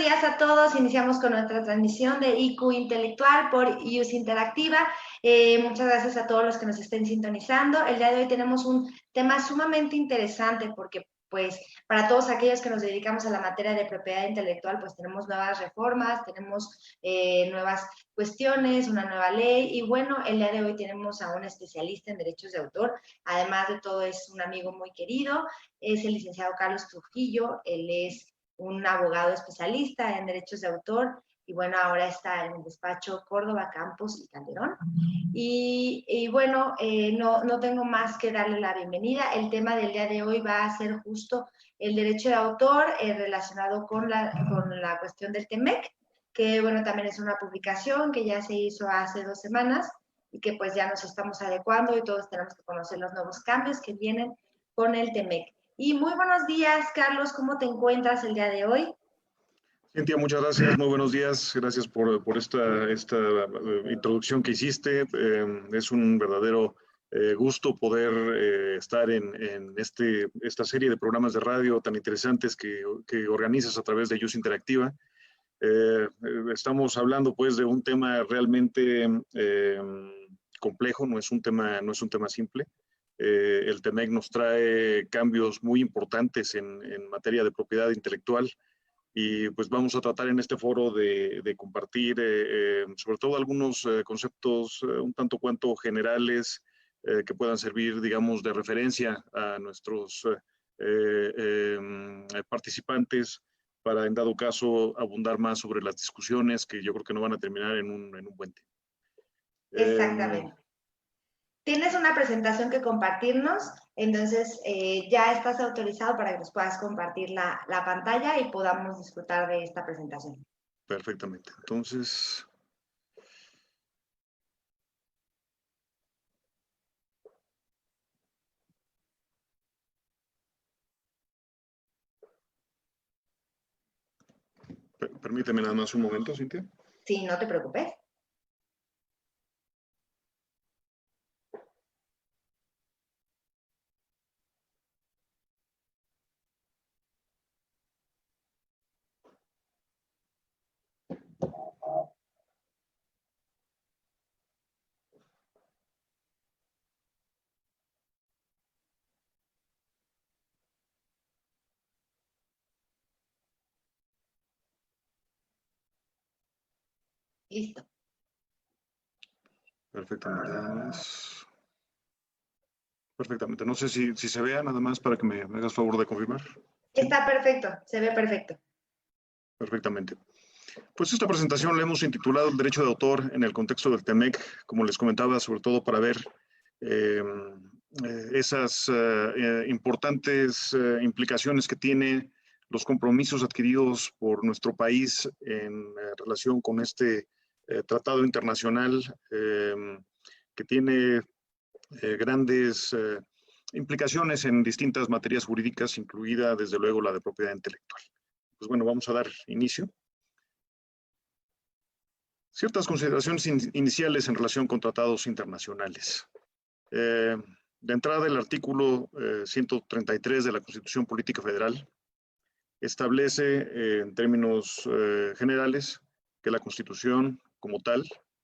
días a todos. Iniciamos con nuestra transmisión de IQ Intelectual por IUS Interactiva. Muchas gracias a todos los que nos estén sintonizando. El día de hoy tenemos un tema sumamente interesante porque, pues, para todos aquellos que nos dedicamos a la materia de propiedad intelectual, pues tenemos nuevas reformas, tenemos nuevas cuestiones, una nueva ley. Y bueno, el día de hoy tenemos a un especialista en derechos de autor. Además de todo, es un amigo muy querido. Es el licenciado Carlos Trujillo. Él es un abogado especialista en derechos de autor y bueno, ahora está en el despacho Córdoba, Campos y Calderón. Y bueno, no tengo más que darle la bienvenida. El tema del día de hoy va a ser justo el derecho de autor relacionado con la cuestión del TEMEC, que bueno, también es una publicación que ya se hizo hace 2 semanas y que pues ya nos estamos adecuando y todos tenemos que conocer los nuevos cambios que vienen con el TEMEC. Y muy buenos días, Carlos, ¿cómo te encuentras el día de hoy? Cintia, muchas gracias, muy buenos días, gracias por esta introducción que hiciste. Es un verdadero gusto poder estar en esta serie de programas de radio tan interesantes que organizas a través de IUS Interactiva. Estamos hablando pues de un tema realmente complejo, no es un tema simple. El TEMEC nos trae cambios muy importantes en materia de propiedad intelectual y pues vamos a tratar en este foro de compartir sobre todo algunos conceptos un tanto cuanto generales que puedan servir, digamos, de referencia a nuestros participantes para, en dado caso, abundar más sobre las discusiones que yo creo que no van a terminar en un buen tiempo. Exactamente. Tienes una presentación que compartirnos, entonces ya estás autorizado para que nos puedas compartir la pantalla y podamos disfrutar de esta presentación. Perfectamente. Entonces, permíteme nada más un momento, Cintia. Sí, no te preocupes. Listo. Perfectamente. Perfectamente. No sé si se vea nada más para que me hagas favor de confirmar. Está perfecto, se ve perfecto. Perfectamente. Pues esta presentación la hemos intitulado El derecho de autor en el contexto del TEMEC, como les comentaba, sobre todo para ver esas importantes implicaciones que tiene los compromisos adquiridos por nuestro país en relación con este tratado internacional que tiene grandes implicaciones en distintas materias jurídicas, incluida desde luego la de propiedad intelectual. Pues bueno, vamos a dar inicio. Ciertas consideraciones iniciales en relación con tratados internacionales. De entrada, el artículo 133 de la Constitución Política Federal establece en términos generales que la Constitución como tal,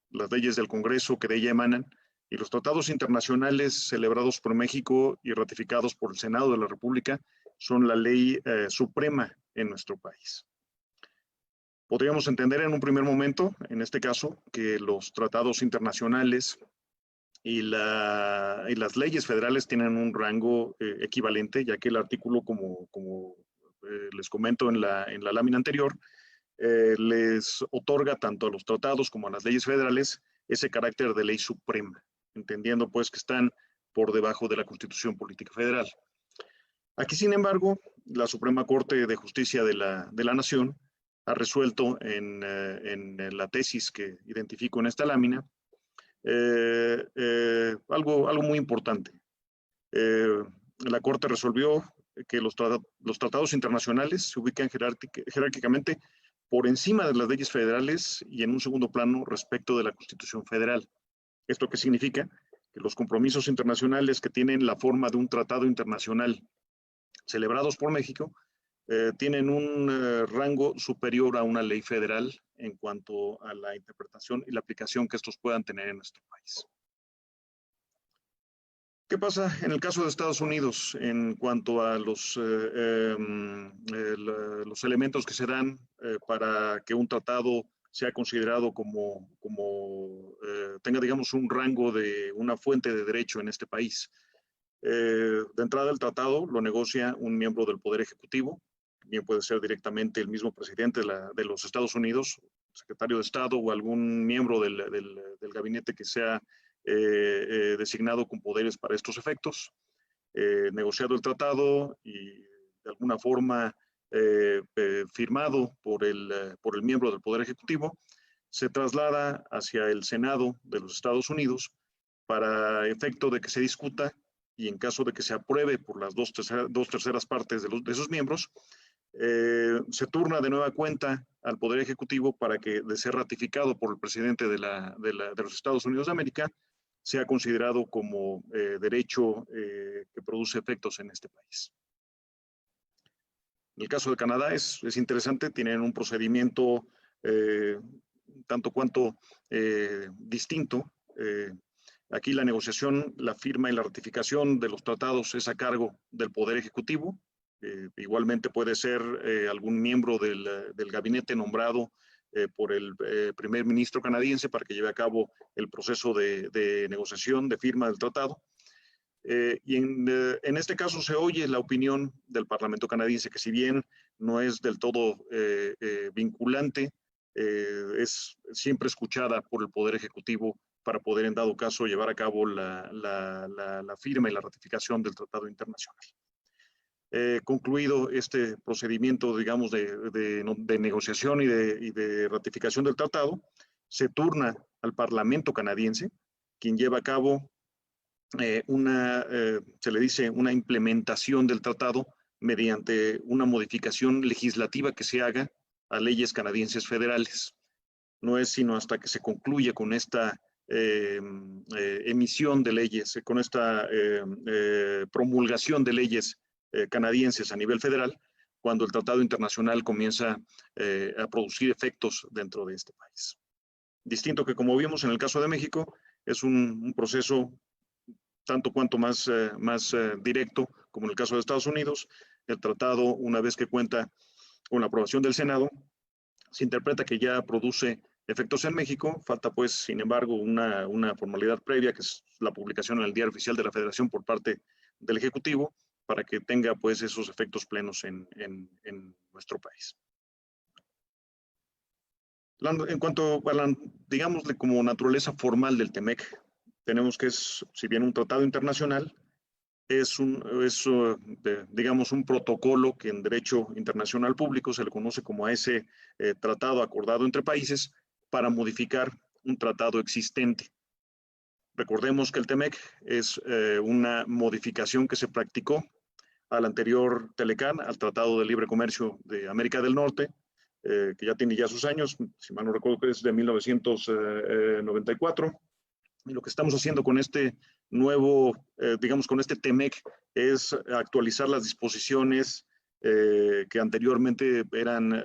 las leyes del Congreso que de ella emanan y los tratados internacionales celebrados por México y ratificados por el Senado de la República son la ley suprema en nuestro país. Podríamos entender en un primer momento, en este caso, que los tratados internacionales y las leyes federales tienen un rango equivalente, ya que el artículo, como les comento en la lámina anterior, les otorga tanto a los tratados como a las leyes federales ese carácter de ley suprema, entendiendo pues que están por debajo de la Constitución Política Federal. Aquí, sin embargo, la Suprema Corte de Justicia de la Nación ha resuelto en la tesis que identifico en esta lámina algo muy importante. La Corte resolvió que los tratados internacionales se ubican jerárquicamente por encima de las leyes federales y en un segundo plano respecto de la Constitución Federal. ¿Esto qué significa? Que los compromisos internacionales que tienen la forma de un tratado internacional celebrados por México tienen un rango superior a una ley federal en cuanto a la interpretación y la aplicación que estos puedan tener en nuestro país. ¿Qué pasa en el caso de Estados Unidos en cuanto a los elementos que se dan para que un tratado sea considerado tenga, digamos, un rango de una fuente de derecho en este país? De entrada, el tratado lo negocia un miembro del Poder Ejecutivo, bien puede ser directamente el mismo presidente de los Estados Unidos, secretario de Estado o algún miembro del gabinete que sea designado con poderes para estos efectos. Negociado el tratado y de alguna forma firmado por el miembro del Poder Ejecutivo, se traslada hacia el Senado de los Estados Unidos para efecto de que se discuta y en caso de que se apruebe por las dos terceras partes de esos miembros, se turna de nueva cuenta al Poder Ejecutivo para que, de ser ratificado por el presidente de los Estados Unidos de América, sea considerado como derecho que produce efectos en este país. En el caso de Canadá es interesante, tienen un procedimiento tanto cuanto distinto. Aquí la negociación, la firma y la ratificación de los tratados es a cargo del Poder Ejecutivo. Igualmente puede ser algún miembro del gabinete nombrado por el primer ministro canadiense para que lleve a cabo el proceso de negociación, de firma del tratado. Y en este caso se oye la opinión del Parlamento canadiense, que si bien no es del todo vinculante, es siempre escuchada por el Poder Ejecutivo para poder, en dado caso, llevar a cabo la firma y la ratificación del Tratado Internacional. Concluido este procedimiento, digamos, de negociación y de ratificación del tratado, se turna al Parlamento canadiense, quien lleva a cabo se le dice una implementación del tratado mediante una modificación legislativa que se haga a leyes canadienses federales. No es sino hasta que se concluye con esta emisión de leyes, con esta promulgación de leyes canadienses a nivel federal, cuando el tratado internacional comienza a producir efectos dentro de este país. Distinto que, como vimos en el caso de México, es un proceso tanto cuanto más directo, como en el caso de Estados Unidos. El tratado, una vez que cuenta con la aprobación del Senado, se interpreta que ya produce efectos en México. Falta, pues, sin embargo, una formalidad previa, que es la publicación en el Diario Oficial de la Federación por parte del Ejecutivo, para que tenga, pues, esos efectos plenos en nuestro país. En cuanto a la, digámosle, como naturaleza formal del TEMEC, tenemos que es, si bien un tratado internacional, digamos, un protocolo que en derecho internacional público se le conoce como a ese tratado acordado entre países para modificar un tratado existente. Recordemos que el TEMEC es una modificación que se practicó al anterior TELECAN, al Tratado de Libre Comercio de América del Norte, que ya tiene ya sus años, si mal no recuerdo, es de 1994. Y lo que estamos haciendo con este nuevo, digamos, con este TEMEC, es actualizar las disposiciones que anteriormente eran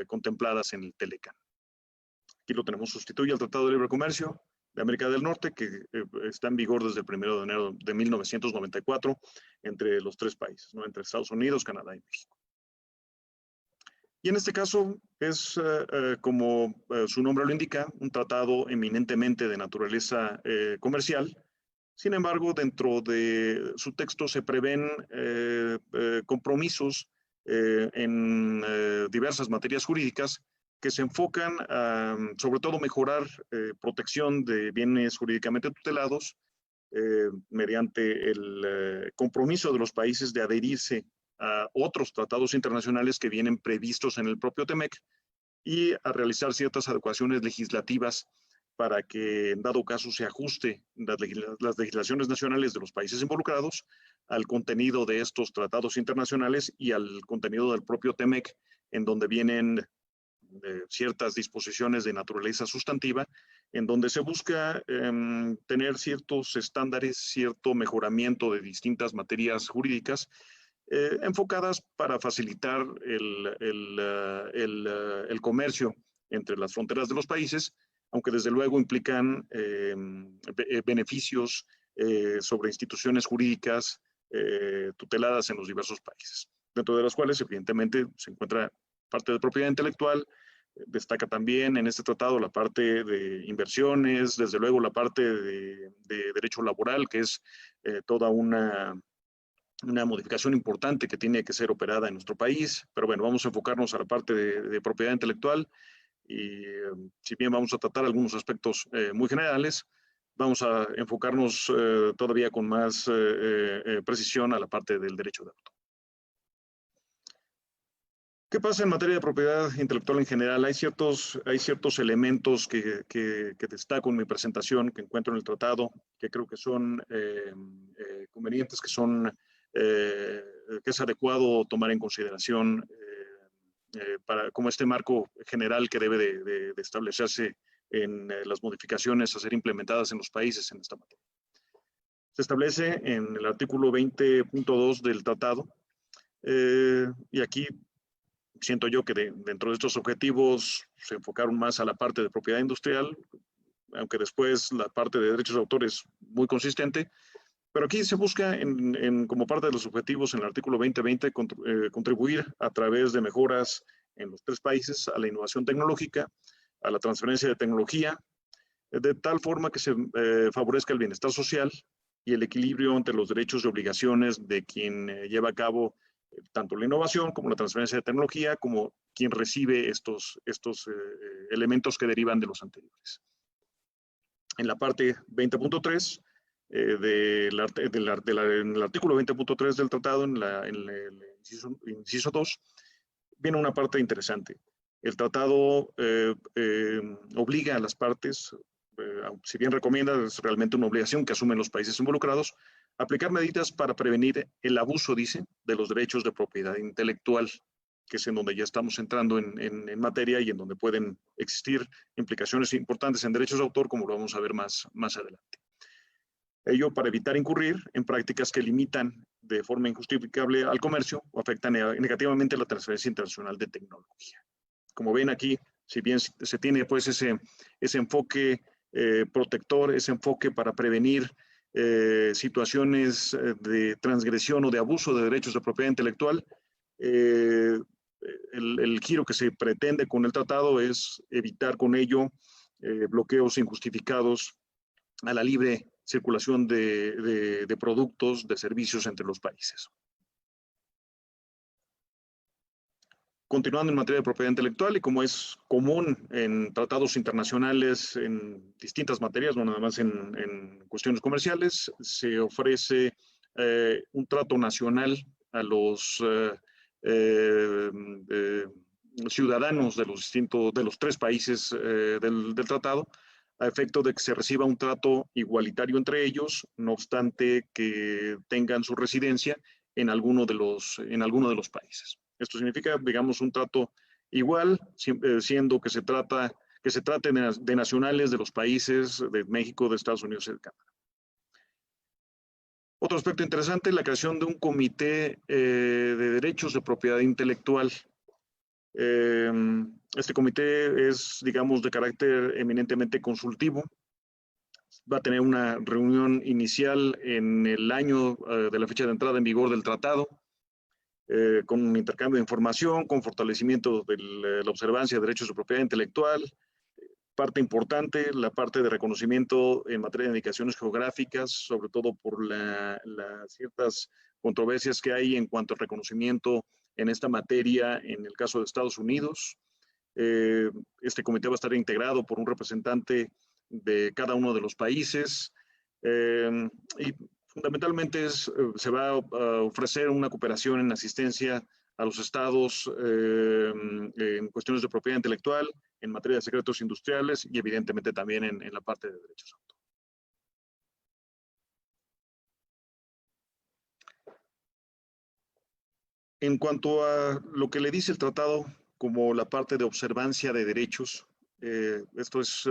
contempladas en el TELECAN. Aquí lo tenemos, sustituye al Tratado de Libre Comercio de América del Norte, que está en vigor desde el 1 de enero de 1994 entre los tres países, ¿no? Entre Estados Unidos, Canadá y México. Y en este caso es, como su nombre lo indica, un tratado eminentemente de naturaleza comercial. Sin embargo, dentro de su texto se prevén compromisos en diversas materias jurídicas que se enfocan a, sobre todo, mejorar protección de bienes jurídicamente tutelados mediante el compromiso de los países de adherirse a otros tratados internacionales que vienen previstos en el propio TEMEC y a realizar ciertas adecuaciones legislativas para que, en dado caso, se ajuste las legislaciones nacionales de los países involucrados al contenido de estos tratados internacionales y al contenido del propio TEMEC, en donde vienen ciertas disposiciones de naturaleza sustantiva, en donde se busca tener ciertos estándares, cierto mejoramiento de distintas materias jurídicas enfocadas para facilitar el comercio entre las fronteras de los países, aunque desde luego implican beneficios sobre instituciones jurídicas tuteladas en los diversos países, dentro de las cuales evidentemente se encuentra parte de propiedad intelectual. Destaca también en este tratado la parte de inversiones, desde luego la parte de derecho laboral, que es toda una modificación importante que tiene que ser operada en nuestro país. Pero bueno, vamos a enfocarnos a la parte de propiedad intelectual y si bien vamos a tratar algunos aspectos muy generales, vamos a enfocarnos todavía con más precisión a la parte del derecho de autor. ¿Qué pasa en materia de propiedad intelectual en general? Hay ciertos elementos que destaco en mi presentación, que encuentro en el tratado, que creo que son convenientes, que es adecuado tomar en consideración como este marco general que debe de establecerse en las modificaciones a ser implementadas en los países en esta materia. Se establece en el artículo 20.2 del tratado, y aquí siento yo que dentro de estos objetivos se enfocaron más a la parte de propiedad industrial, aunque después la parte de derechos de autor es muy consistente, pero aquí se busca como parte de los objetivos en el artículo 2020 contribuir a través de mejoras en los 3 países a la innovación tecnológica, a la transferencia de tecnología, de tal forma que se favorezca el bienestar social y el equilibrio entre los derechos y obligaciones de quien lleva a cabo tanto la innovación como la transferencia de tecnología, como quien recibe estos elementos que derivan de los anteriores. En la parte 20.3, en el artículo 20.3 del tratado, en el inciso 2, viene una parte interesante. El tratado obliga a las partes, si bien recomienda, es realmente una obligación que asumen los países involucrados, aplicar medidas para prevenir el abuso, dice, de los derechos de propiedad intelectual, que es en donde ya estamos entrando en materia y en donde pueden existir implicaciones importantes en derechos de autor, como lo vamos a ver más adelante. Ello para evitar incurrir en prácticas que limitan de forma injustificable al comercio o afectan negativamente la transferencia internacional de tecnología. Como ven aquí, si bien se tiene pues ese enfoque protector, ese enfoque para prevenir situaciones de transgresión o de abuso de derechos de propiedad intelectual, el giro que se pretende con el tratado es evitar con ello bloqueos injustificados a la libre circulación de productos, de servicios entre los países. Continuando en materia de propiedad intelectual, y como es común en tratados internacionales en distintas materias, no nada más en cuestiones comerciales, se ofrece un trato nacional a los ciudadanos de los 3 países del tratado, a efecto de que se reciba un trato igualitario entre ellos, no obstante que tengan su residencia en alguno de los países. Esto significa, digamos, un trato igual, siendo que se trate de nacionales de los países de México, de Estados Unidos y de Canadá. Otro aspecto interesante, la creación de un comité de derechos de propiedad intelectual. Este comité es, digamos, de carácter eminentemente consultivo. Va a tener una reunión inicial en el año de la fecha de entrada en vigor del tratado, con un intercambio de información, con fortalecimiento de la observancia de derechos de propiedad intelectual. Parte importante, la parte de reconocimiento en materia de indicaciones geográficas, sobre todo por las ciertas controversias que hay en cuanto al reconocimiento en esta materia en el caso de Estados Unidos. Este comité va a estar integrado por un representante de cada uno de los países y fundamentalmente se va a ofrecer una cooperación en asistencia a los estados en cuestiones de propiedad intelectual, en materia de secretos industriales y evidentemente también en la parte de derechos de autor. En cuanto a lo que le dice el tratado como la parte de observancia de derechos, esto es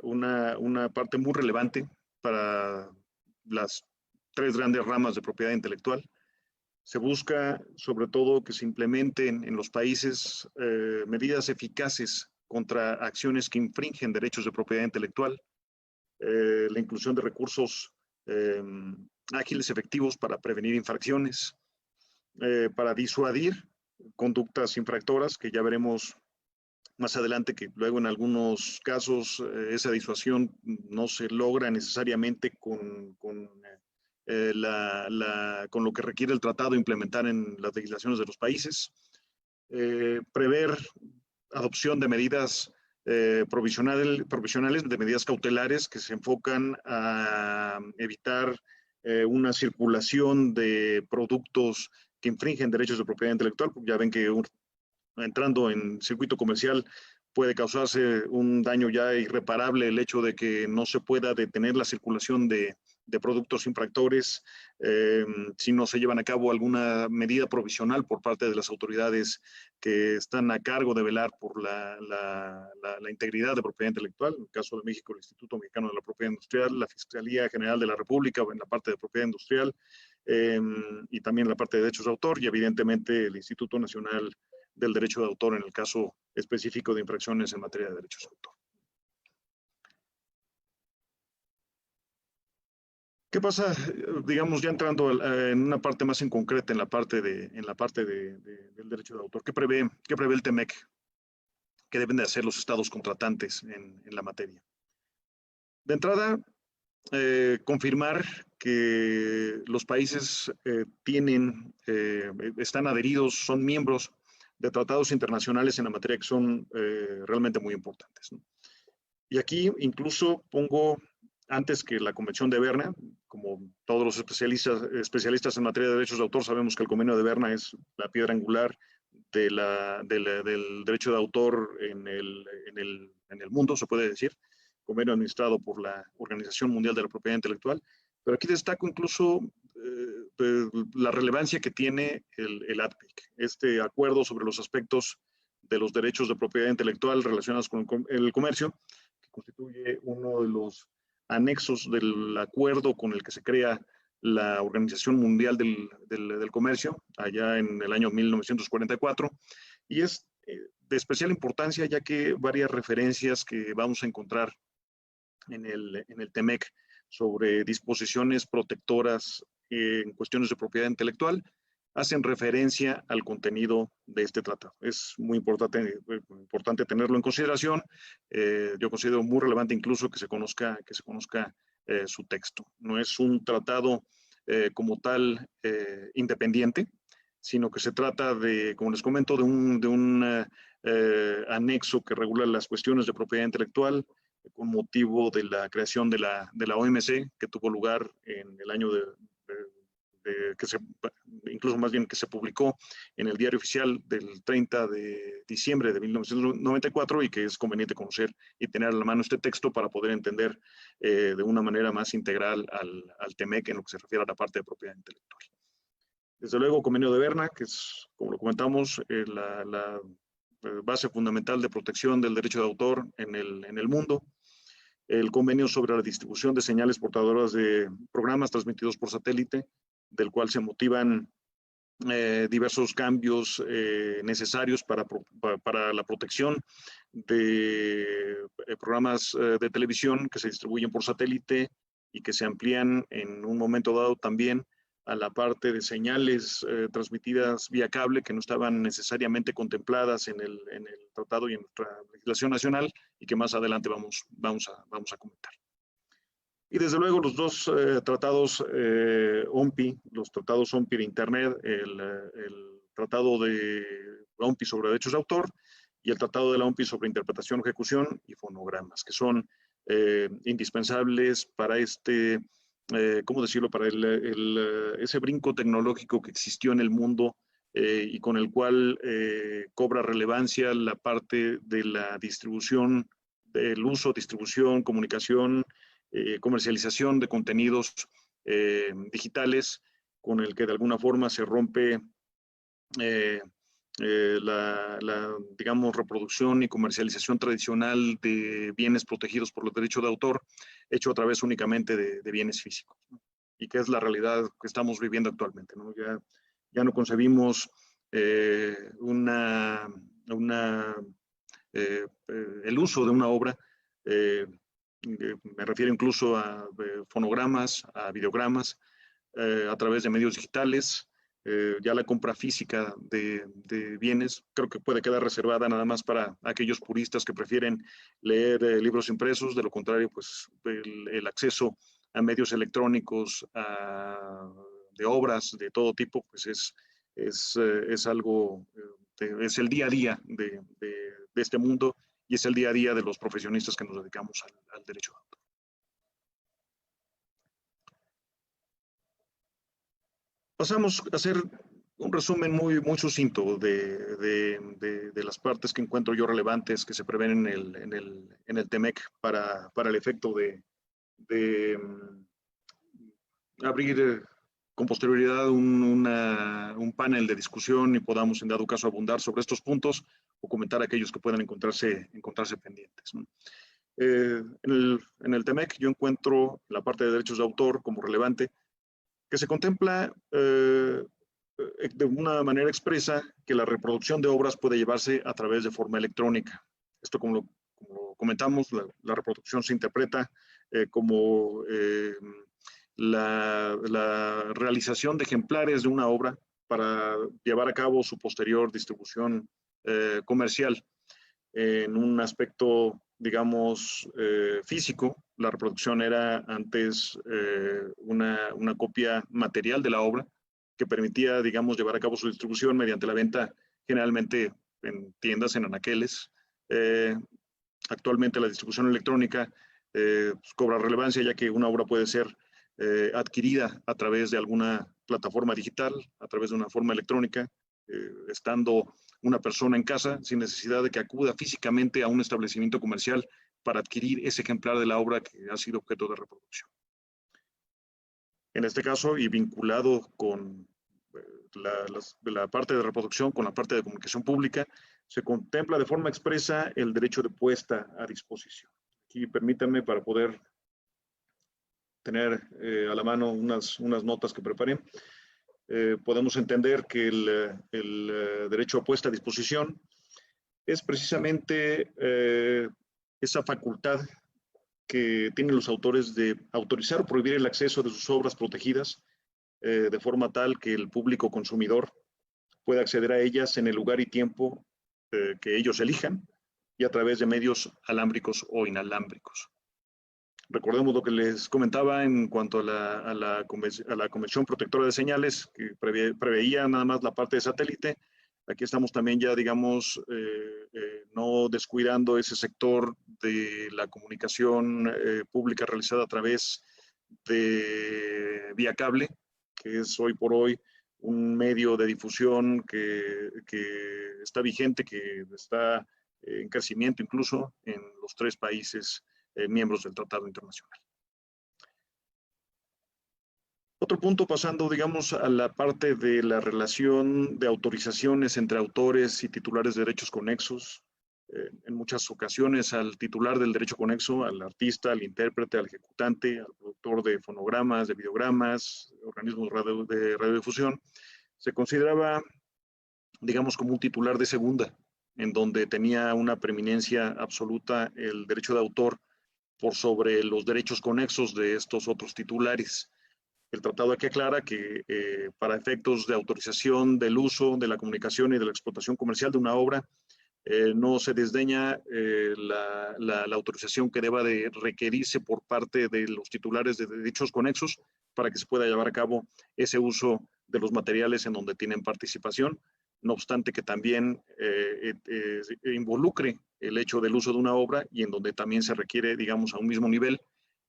una parte muy relevante para las 3 grandes ramas de propiedad intelectual. Se busca, sobre todo, que se implementen en los países medidas eficaces contra acciones que infringen derechos de propiedad intelectual, la inclusión de recursos ágiles, efectivos para prevenir infracciones, para disuadir conductas infractoras, que ya veremos más adelante que luego en algunos casos esa disuasión no se logra necesariamente con lo que requiere el tratado implementar en las legislaciones de los países, prever adopción de medidas provisionales, de medidas cautelares que se enfocan a evitar una circulación de productos que infringen derechos de propiedad intelectual, porque ya ven que entrando en circuito comercial puede causarse un daño ya irreparable el hecho de que no se pueda detener la circulación de productos infractores si no se llevan a cabo alguna medida provisional por parte de las autoridades que están a cargo de velar por la integridad de propiedad intelectual. En el caso de México, el Instituto Mexicano de la Propiedad Industrial, la Fiscalía General de la República en la parte de propiedad industrial y también la parte de derechos de autor y evidentemente el Instituto Nacional del Derecho de Autor en el caso específico de infracciones en materia de derechos de autor. ¿Qué pasa, digamos, ya entrando en una parte más en concreta, en la parte del derecho de autor? ¿Qué prevé el TEMEC? ¿Qué deben de hacer los estados contratantes en la materia? De entrada, confirmar que los países están adheridos, son miembros de tratados internacionales en la materia que son realmente muy importantes, ¿no? Y aquí incluso pongo, antes que la Convención de Berna, como todos los especialistas en materia de derechos de autor, sabemos que el Convenio de Berna es la piedra angular del derecho de autor en el mundo, se puede decir, convenio administrado por la Organización Mundial de la Propiedad Intelectual. Pero aquí destaco incluso la relevancia que tiene el ADPIC, este acuerdo sobre los aspectos de los derechos de propiedad intelectual relacionados con el comercio, que constituye uno de los anexos del acuerdo con el que se crea la Organización Mundial del Comercio, allá en el año 1944, y es de especial importancia ya que varias referencias que vamos a encontrar en el TEMEC sobre disposiciones protectoras en cuestiones de propiedad intelectual hacen referencia al contenido de este tratado. Es muy importante tenerlo en consideración. Yo considero muy relevante incluso que se conozca su texto. No es un tratado como tal independiente, sino que se trata de, como les comento, de un anexo que regula las cuestiones de propiedad intelectual con motivo de la creación de la OMC, que tuvo lugar en el año incluso más bien que se publicó en el Diario Oficial del 30 de diciembre de 1994 y que es conveniente conocer y tener a la mano este texto para poder entender de una manera más integral al TEMEC en lo que se refiere a la parte de propiedad intelectual. Desde luego, Convenio de Berna, que es, como lo comentamos, la base fundamental de protección del derecho de autor en el mundo. El convenio sobre la distribución de señales portadoras de programas transmitidos por satélite, del cual se motivan diversos cambios necesarios para la protección de programas de televisión que se distribuyen por satélite y que se amplían en un momento dado también a la parte de señales transmitidas vía cable que no estaban necesariamente contempladas en el tratado y en nuestra legislación nacional y que más adelante vamos a comentar. Y desde luego los dos tratados OMPI, los tratados OMPI de Internet, el tratado de OMPI sobre derechos de autor y el tratado de la OMPI sobre interpretación, ejecución y fonogramas, que son indispensables para ¿cómo decirlo?, para ese brinco tecnológico que existió en el mundo y con el cual cobra relevancia la parte de la distribución, del uso, distribución, comunicación, comercialización de contenidos digitales, con el que de alguna forma se rompe digamos, reproducción y comercialización tradicional de bienes protegidos por los derechos de autor, hecho a través únicamente de bienes físicos, ¿no? Y que es la realidad que estamos viviendo actualmente, ¿no? Ya no concebimos el uso de una obra, me refiero incluso a fonogramas, a videogramas, a través de medios digitales. Ya la compra física de bienes creo que puede quedar reservada nada más para aquellos puristas que prefieren leer libros impresos. De lo contrario, pues el acceso a medios electrónicos, de obras de todo tipo, pues es algo, es el día a día de este mundo, y es el día a día de los profesionistas que nos dedicamos al derecho de autor. Pasamos a hacer un resumen muy sucinto de las partes que encuentro yo relevantes que se prevén en el TEMEC para el efecto de abrir con posterioridad un panel de discusión y podamos en dado caso abundar sobre estos puntos o comentar aquellos que puedan encontrarse pendientes, ¿no? En el TEMEC yo encuentro la parte de derechos de autor como relevante, que se contempla de una manera expresa que la reproducción de obras puede llevarse a través de forma electrónica. Esto, como lo comentamos, la reproducción se interpreta como la realización de ejemplares de una obra para llevar a cabo su posterior distribución comercial. En un aspecto, digamos, físico, la reproducción era antes una copia material de la obra que permitía, digamos, llevar a cabo su distribución mediante la venta, generalmente en tiendas, en anaqueles. Actualmente la distribución electrónica pues cobra relevancia, ya que una obra puede ser adquirida a través de alguna plataforma digital, a través de una forma electrónica, estando una persona en casa, sin necesidad de que acuda físicamente a un establecimiento comercial para adquirir ese ejemplar de la obra que ha sido objeto de reproducción. En este caso, y vinculado con la parte de reproducción, con la parte de comunicación pública, se contempla de forma expresa el derecho de puesta a disposición. Aquí permítanme, para poder tener a la mano unas notas que preparé, podemos entender que el derecho a puesta a disposición es precisamente esa facultad que tienen los autores de autorizar o prohibir el acceso de sus obras protegidas de forma tal que el público consumidor pueda acceder a ellas en el lugar y tiempo que ellos elijan y a través de medios alámbricos o inalámbricos. Recordemos lo que les comentaba en cuanto a la Convención Protectora de Señales, que preveía nada más la parte de satélite. Aquí estamos también ya, digamos, no descuidando ese sector de la comunicación pública realizada a través de vía cable, que es hoy por hoy un medio de difusión que está vigente, que está en crecimiento incluso en los 3 países miembros del Tratado Internacional. Otro punto, pasando, digamos, a la parte de la relación de autorizaciones entre autores y titulares de derechos conexos. En muchas ocasiones al titular del derecho conexo, al artista, al intérprete, al ejecutante, al productor de fonogramas, de videogramas, organismos de radiodifusión, se consideraba, digamos, como un titular de segunda, en donde tenía una preeminencia absoluta el derecho de autor por sobre los derechos conexos de estos otros titulares. El tratado aquí aclara que para efectos de autorización del uso, de la comunicación y de la explotación comercial de una obra, no se desdeña la autorización que deba de requerirse por parte de los titulares de derechos conexos para que se pueda llevar a cabo ese uso de los materiales en donde tienen participación, no obstante que también involucre el hecho del uso de una obra y en donde también se requiere, digamos, a un mismo nivel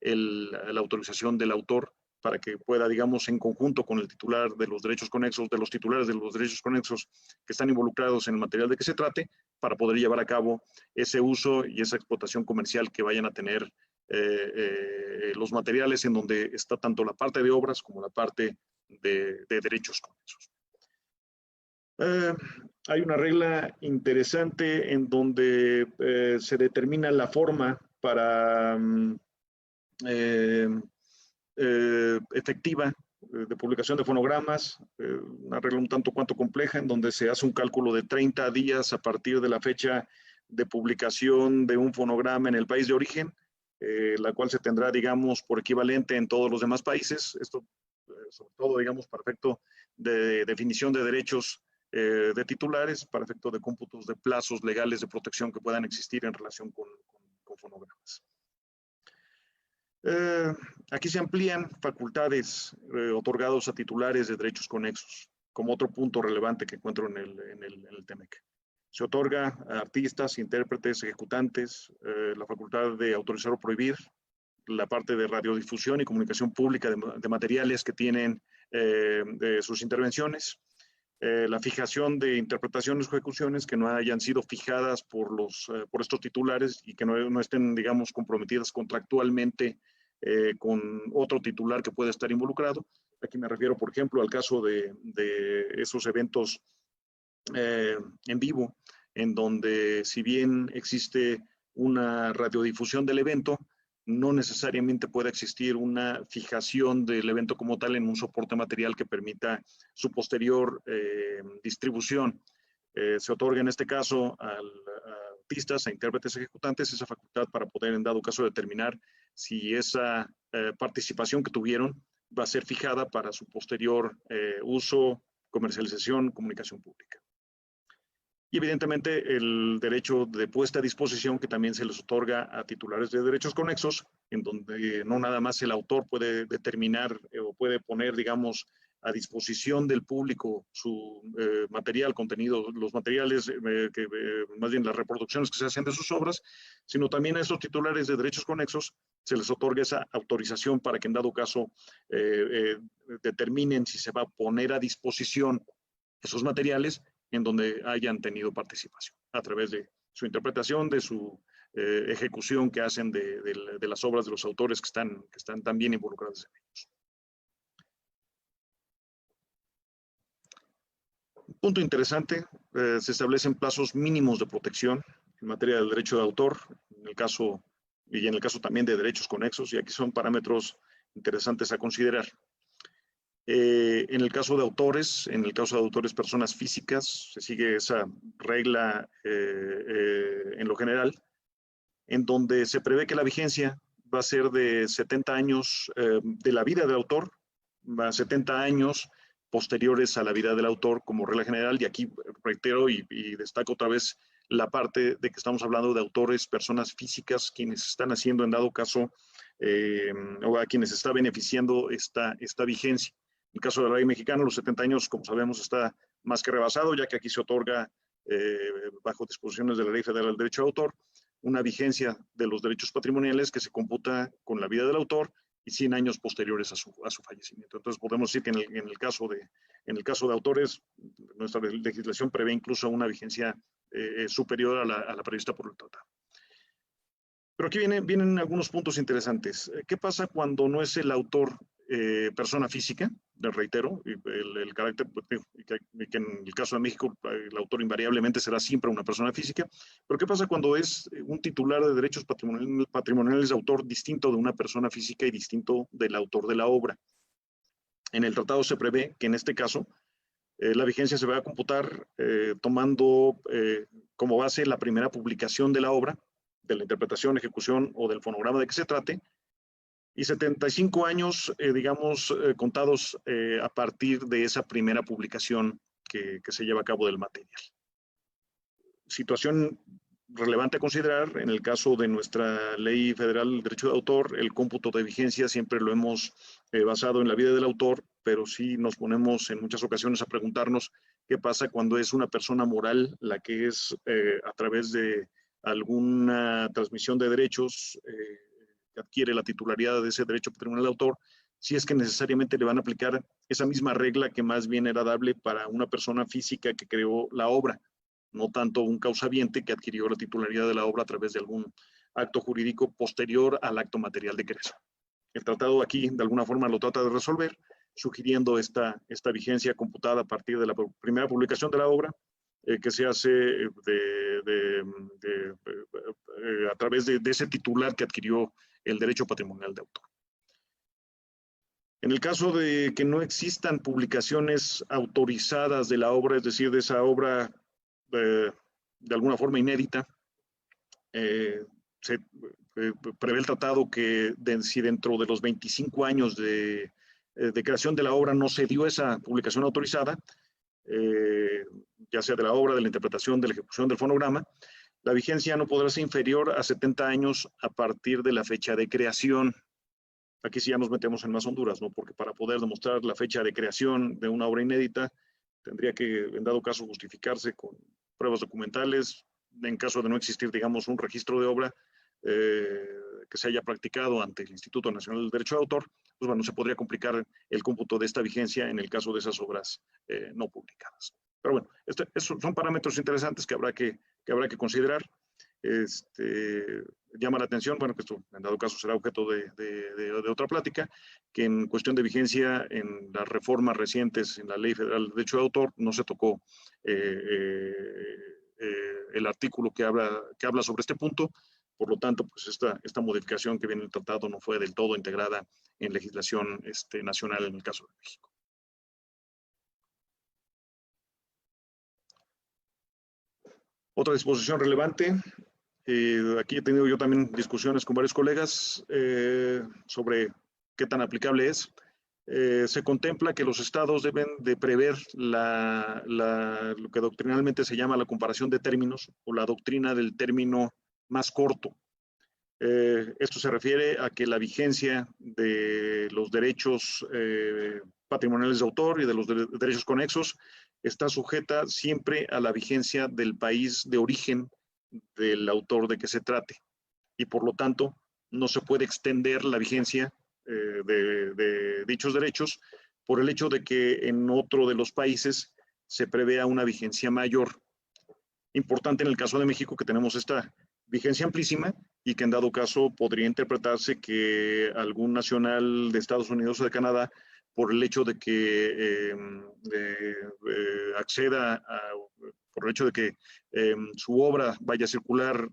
la autorización del autor para que pueda, digamos, en conjunto con el titular de los derechos conexos, de los titulares de los derechos conexos que están involucrados en el material de que se trate, para poder llevar a cabo ese uso y esa explotación comercial que vayan a tener los materiales en donde está tanto la parte de obras como la parte de derechos conexos. Hay una regla interesante en donde se determina la forma para efectiva de publicación de fonogramas, una regla un tanto cuanto compleja, en donde se hace un cálculo de 30 días a partir de la fecha de publicación de un fonograma en el país de origen, la cual se tendrá, digamos, por equivalente en todos los demás países. Esto, sobre todo, digamos, para efecto de definición de derechos de titulares, para efecto de cómputos de plazos legales de protección que puedan existir en relación con fonogramas. Aquí se amplían facultades otorgadas a titulares de derechos conexos, como otro punto relevante que encuentro en el TEMEC. Se otorga a artistas, intérpretes, ejecutantes la facultad de autorizar o prohibir la parte de radiodifusión y comunicación pública de materiales que tienen de sus intervenciones, la fijación de interpretaciones o ejecuciones que no hayan sido fijadas por estos titulares y que no estén, digamos, comprometidas contractualmente con otro titular que pueda estar involucrado. Aquí me refiero, por ejemplo, al caso de esos eventos en vivo, en donde si bien existe una radiodifusión del evento, no necesariamente puede existir una fijación del evento como tal en un soporte material que permita su posterior distribución. Se otorga en este caso a artistas, a intérpretes ejecutantes esa facultad para poder en dado caso determinar si esa participación que tuvieron va a ser fijada para su posterior uso, comercialización, comunicación pública. Y evidentemente el derecho de puesta a disposición que también se les otorga a titulares de derechos conexos, en donde no nada más el autor puede determinar o puede poner, digamos, a disposición del público su material, contenido, los materiales, más bien las reproducciones que se hacen de sus obras, sino también a estos titulares de derechos conexos se les otorga esa autorización para que en dado caso determinen si se va a poner a disposición esos materiales en donde hayan tenido participación a través de su interpretación, de su ejecución que hacen de las obras de los autores que están también involucrados en ellos. Un punto interesante, se establecen plazos mínimos de protección en materia del derecho de autor, en el caso también de derechos conexos, y aquí son parámetros interesantes a considerar. En el caso de autores, personas físicas, se sigue esa regla en lo general, en donde se prevé que la vigencia va a ser de 70 años de la vida del autor, va a 70 años posteriores a la vida del autor como regla general, y aquí reitero y destaco otra vez la parte de que estamos hablando de autores, personas físicas, quienes están haciendo en dado caso, o a quienes está beneficiando esta vigencia. En el caso de la ley mexicana, los 70 años, como sabemos, está más que rebasado, ya que aquí se otorga, bajo disposiciones de la Ley Federal del Derecho de Autor, una vigencia de los derechos patrimoniales que se computa con la vida del autor y 100 años posteriores a su fallecimiento. Entonces, podemos decir que en el caso de autores, nuestra legislación prevé incluso una vigencia superior a la prevista por el tratado. Pero aquí vienen algunos puntos interesantes. ¿Qué pasa cuando no es el autor persona física? Les reitero, el carácter, y que en el caso de México el autor invariablemente será siempre una persona física, pero ¿qué pasa cuando es un titular de derechos patrimoniales de autor distinto de una persona física y distinto del autor de la obra? En el tratado se prevé que en este caso la vigencia se va a computar tomando como base la primera publicación de la obra, de la interpretación, ejecución o del fonograma de que se trate, y 75 años, digamos, contados a partir de esa primera publicación que se lleva a cabo del material. Situación relevante a considerar, en el caso de nuestra Ley Federal del Derecho de Autor, el cómputo de vigencia siempre lo hemos basado en la vida del autor, pero sí nos ponemos en muchas ocasiones a preguntarnos qué pasa cuando es una persona moral la que es a través de alguna transmisión de derechos que adquiere la titularidad de ese derecho patrimonial de autor, si es que necesariamente le van a aplicar esa misma regla que más bien era dable para una persona física que creó la obra, no tanto un causaviente que adquirió la titularidad de la obra a través de algún acto jurídico posterior al acto material de creación. El tratado aquí de alguna forma lo trata de resolver, sugiriendo esta vigencia computada a partir de la primera publicación de la obra, que se hace a través de ese titular que adquirió el derecho patrimonial de autor. En el caso de que no existan publicaciones autorizadas de la obra, es decir, de esa obra de alguna forma inédita, se prevé el tratado que si dentro de los 25 años de creación de la obra no se dio esa publicación autorizada, ya sea de la obra, de la interpretación, de la ejecución del fonograma, la vigencia no podrá ser inferior a 70 años a partir de la fecha de creación. Aquí sí ya nos metemos en más honduras, ¿no? Porque para poder demostrar la fecha de creación de una obra inédita, tendría que, en dado caso, justificarse con pruebas documentales. En caso de no existir, digamos, un registro de obra que se haya practicado ante el Instituto Nacional del Derecho de Autor, pues bueno, se podría complicar el cómputo de esta vigencia en el caso de esas obras no publicadas. Pero bueno, estos son parámetros interesantes que habrá que considerar. Llama la atención, bueno, que esto en dado caso será objeto de otra plática, que en cuestión de vigencia en las reformas recientes en la Ley Federal de Derecho de Autor no se tocó el artículo que habla sobre este punto. Por lo tanto, pues esta modificación que viene en el tratado no fue del todo integrada en legislación nacional en el caso de México. Otra disposición relevante, aquí he tenido yo también discusiones con varios colegas sobre qué tan aplicable es. Se contempla que los estados deben de prever lo que doctrinalmente se llama la comparación de términos o la doctrina del término más corto. Esto se refiere a que la vigencia de los derechos patrimoniales de autor y de los derechos conexos está sujeta siempre a la vigencia del país de origen del autor de que se trate. Y por lo tanto, no se puede extender la vigencia de dichos derechos por el hecho de que en otro de los países se prevea una vigencia mayor. Importante en el caso de México que tenemos esta vigencia amplísima y que en dado caso podría interpretarse que algún nacional de Estados Unidos o de Canadá, por el hecho de que acceda por el hecho de que su obra vaya a circular,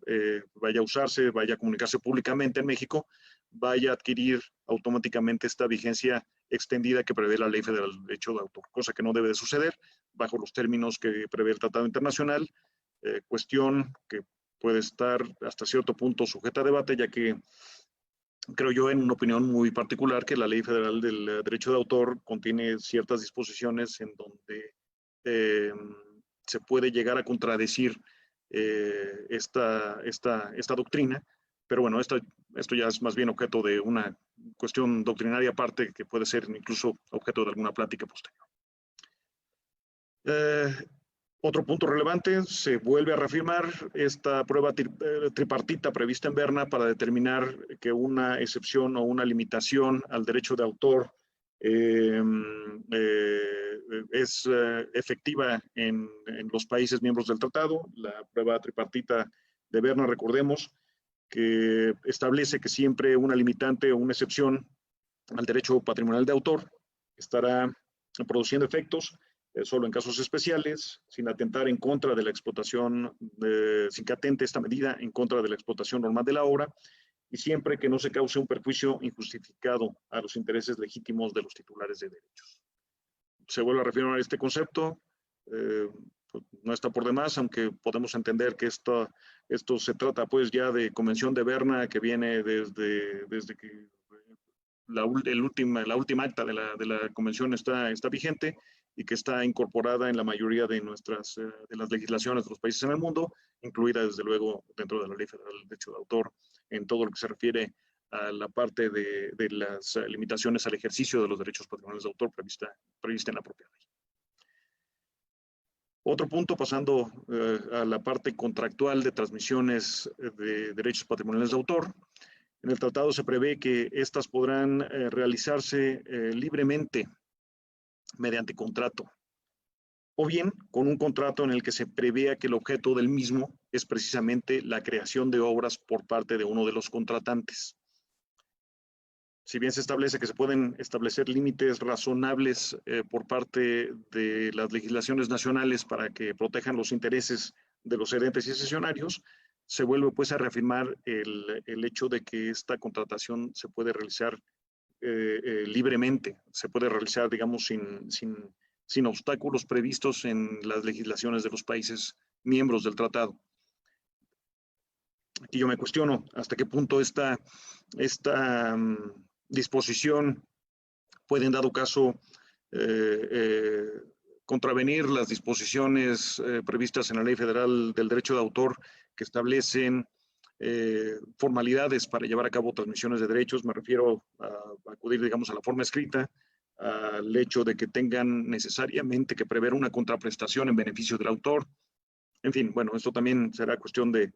vaya a usarse, vaya a comunicarse públicamente en México, vaya a adquirir automáticamente esta vigencia extendida que prevé la Ley Federal de Derecho de Autor, cosa que no debe de suceder bajo los términos que prevé el Tratado Internacional, cuestión que puede estar hasta cierto punto sujeta a debate, ya que creo yo, en una opinión muy particular, que la Ley Federal del Derecho de Autor contiene ciertas disposiciones en donde se puede llegar a contradecir esta doctrina, pero bueno, esto ya es más bien objeto de una cuestión doctrinaria aparte que puede ser incluso objeto de alguna plática posterior. Otro punto relevante, se vuelve a reafirmar esta prueba tripartita prevista en Berna para determinar que una excepción o una limitación al derecho de autor es efectiva en los países miembros del tratado. La prueba tripartita de Berna, recordemos, que establece que siempre una limitante o una excepción al derecho patrimonial de autor estará produciendo efectos solo en casos especiales, sin atentar en contra de la explotación, sin que atente esta medida en contra de la explotación normal de la obra, y siempre que no se cause un perjuicio injustificado a los intereses legítimos de los titulares de derechos. Se vuelve a referir a este concepto, pues no está por demás, aunque podemos entender que esto se trata pues ya de Convención de Berna, que viene desde que la última acta de la convención está vigente y que está incorporada en la mayoría de las legislaciones de los países en el mundo, incluida desde luego dentro de la Ley Federal del Derecho de Autor, en todo lo que se refiere a la parte de las limitaciones al ejercicio de los derechos patrimoniales de autor prevista en la propia ley. Otro punto, pasando a la parte contractual de transmisiones de derechos patrimoniales de autor. En el tratado se prevé que estas podrán realizarse libremente mediante contrato, o bien con un contrato en el que se prevea que el objeto del mismo es precisamente la creación de obras por parte de uno de los contratantes. Si bien se establece que se pueden establecer límites razonables por parte de las legislaciones nacionales para que protejan los intereses de los cedentes y cesionarios, se vuelve pues a reafirmar el hecho de que esta contratación se puede realizar libremente, se puede realizar, digamos, sin obstáculos previstos en las legislaciones de los países miembros del tratado. Aquí yo me cuestiono hasta qué punto esta disposición puede, en dado caso, contravenir las disposiciones previstas en la Ley Federal del Derecho de Autor, que establecen formalidades para llevar a cabo transmisiones de derechos. Me refiero a acudir, digamos, a la forma escrita, al hecho de que tengan necesariamente que prever una contraprestación en beneficio del autor. En fin, bueno, esto también será cuestión de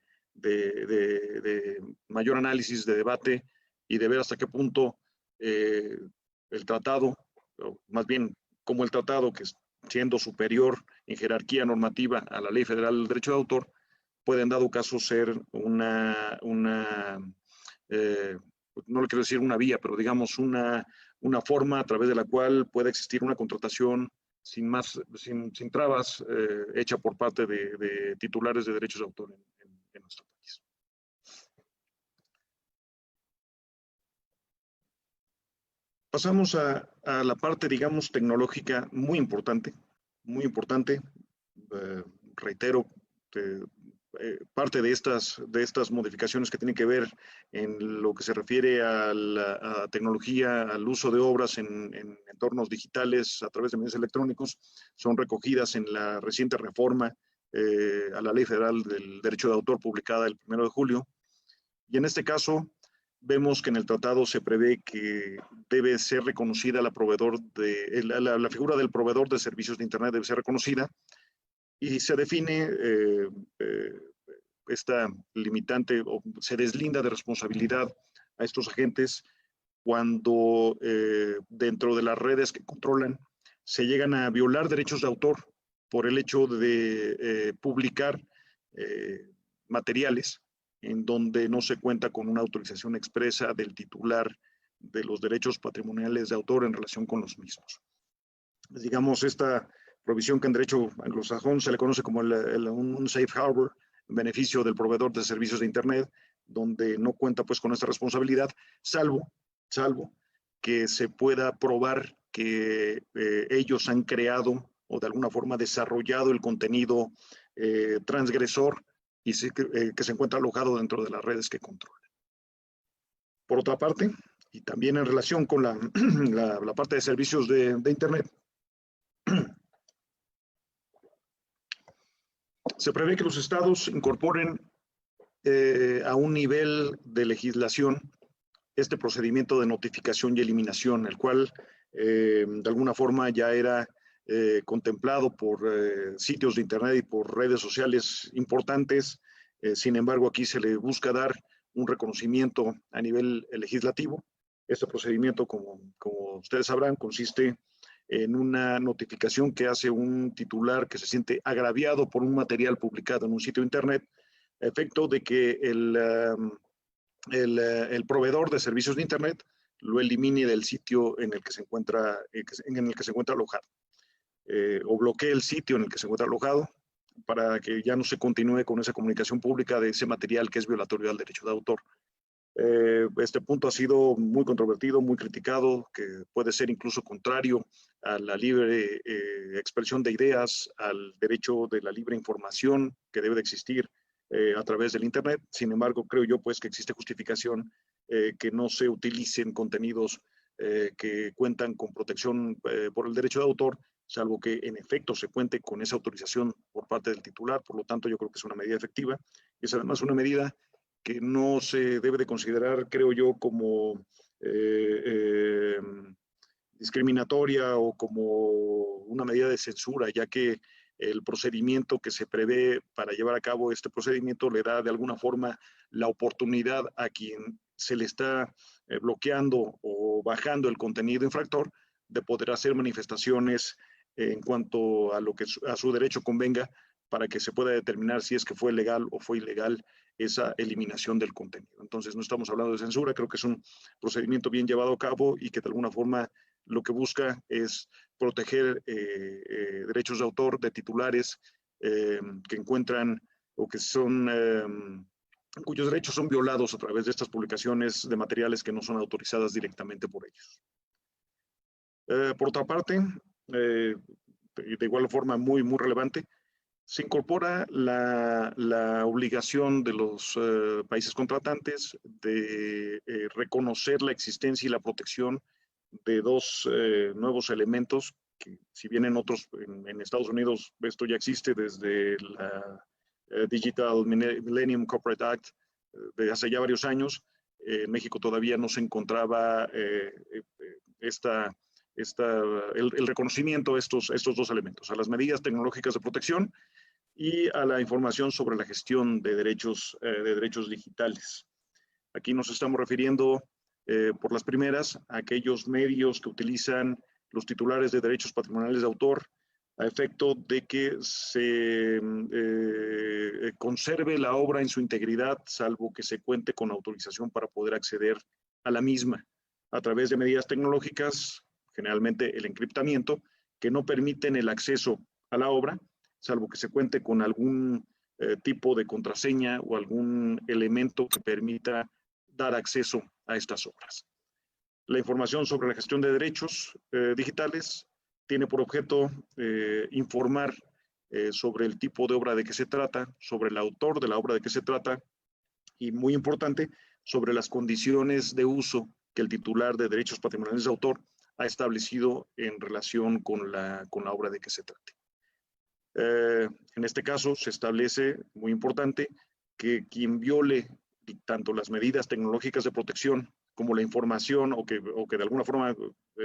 mayor análisis, de debate, y de ver hasta qué punto el tratado, o más bien como el tratado, que siendo superior en jerarquía normativa a la Ley Federal del Derecho de Autor, puede en dado caso ser no le quiero decir una vía, pero digamos una forma a través de la cual puede existir una contratación sin trabas, hecha por parte de titulares de derechos de autor en nuestro país. Pasamos a la parte, digamos, tecnológica muy importante, muy importante. Reitero, parte de estas modificaciones que tienen que ver en lo que se refiere a la tecnología, al uso de obras en entornos digitales a través de medios electrónicos, son recogidas en la reciente reforma a la Ley Federal del Derecho de Autor, publicada el 1 de julio. Y en este caso, vemos que en el tratado se prevé que debe ser reconocida la figura del proveedor de servicios de Internet debe ser reconocida, y se define esta limitante, o se deslinda de responsabilidad a estos agentes cuando dentro de las redes que controlan se llegan a violar derechos de autor por el hecho de publicar materiales en donde no se cuenta con una autorización expresa del titular de los derechos patrimoniales de autor en relación con los mismos. Digamos, esta provisión que en derecho anglosajón se le conoce como un safe harbor, en beneficio del proveedor de servicios de Internet, donde no cuenta pues con esta responsabilidad, salvo que se pueda probar que ellos han creado o de alguna forma desarrollado el contenido transgresor y que se encuentra alojado dentro de las redes que controlan. Por otra parte, y también en relación con la parte de servicios de Internet, se prevé que los estados incorporen a un nivel de legislación este procedimiento de notificación y eliminación, el cual de alguna forma ya era contemplado por sitios de Internet y por redes sociales importantes. Sin embargo, aquí se le busca dar un reconocimiento a nivel legislativo. Este procedimiento, como ustedes sabrán, consiste en una notificación que hace un titular que se siente agraviado por un material publicado en un sitio de Internet, a efecto de que el proveedor de servicios de Internet lo elimine del sitio en el que se encuentra, alojado, o bloquee el sitio en el que se encuentra alojado, para que ya no se continúe con esa comunicación pública de ese material que es violatorio al derecho de autor. Este punto ha sido muy controvertido, muy criticado, que puede ser incluso contrario a la libre expresión de ideas, al derecho de la libre información que debe de existir a través del Internet. Sin embargo, creo yo pues que existe justificación que no se utilicen contenidos que cuentan con protección por el derecho de autor, salvo que en efecto se cuente con esa autorización por parte del titular. Por lo tanto, yo creo que es una medida efectiva, y es además una medida que no se debe de considerar, creo yo, como discriminatoria o como una medida de censura, ya que el procedimiento que se prevé para llevar a cabo este procedimiento le da de alguna forma la oportunidad a quien se le está bloqueando o bajando el contenido infractor de poder hacer manifestaciones en cuanto a lo que a su derecho convenga, para que se pueda determinar si es que fue legal o fue ilegal esa eliminación del contenido. Entonces, no estamos hablando de censura, creo que es un procedimiento bien llevado a cabo y que de alguna forma lo que busca es proteger derechos de autor de titulares que encuentran o que son cuyos derechos son violados a través de estas publicaciones de materiales que no son autorizadas directamente por ellos. Por otra parte, de igual forma muy relevante, se incorpora la obligación de los países contratantes de reconocer la existencia y la protección de dos nuevos elementos que, si bien en Estados Unidos esto ya existe desde la Digital Millennium Corporate Act de hace ya varios años, en México todavía no se encontraba el reconocimiento de estos dos elementos, a las medidas tecnológicas de protección y a la información sobre la gestión de derechos digitales. Aquí nos estamos refiriendo por las primeras a aquellos medios que utilizan los titulares de derechos patrimoniales de autor a efecto de que se conserve la obra en su integridad, salvo que se cuente con autorización para poder acceder a la misma, a través de medidas tecnológicas, generalmente el encriptamiento, que no permiten el acceso a la obra, salvo que se cuente con algún tipo de contraseña o algún elemento que permita dar acceso a estas obras. La información sobre la gestión de derechos digitales tiene por objeto informar sobre el tipo de obra de que se trata, sobre el autor de la obra de que se trata y, muy importante, sobre las condiciones de uso que el titular de derechos patrimoniales de autor ha establecido en relación con la obra de que se trate. En este caso se establece, muy importante, que quien viole tanto las medidas tecnológicas de protección como la información o que de alguna forma,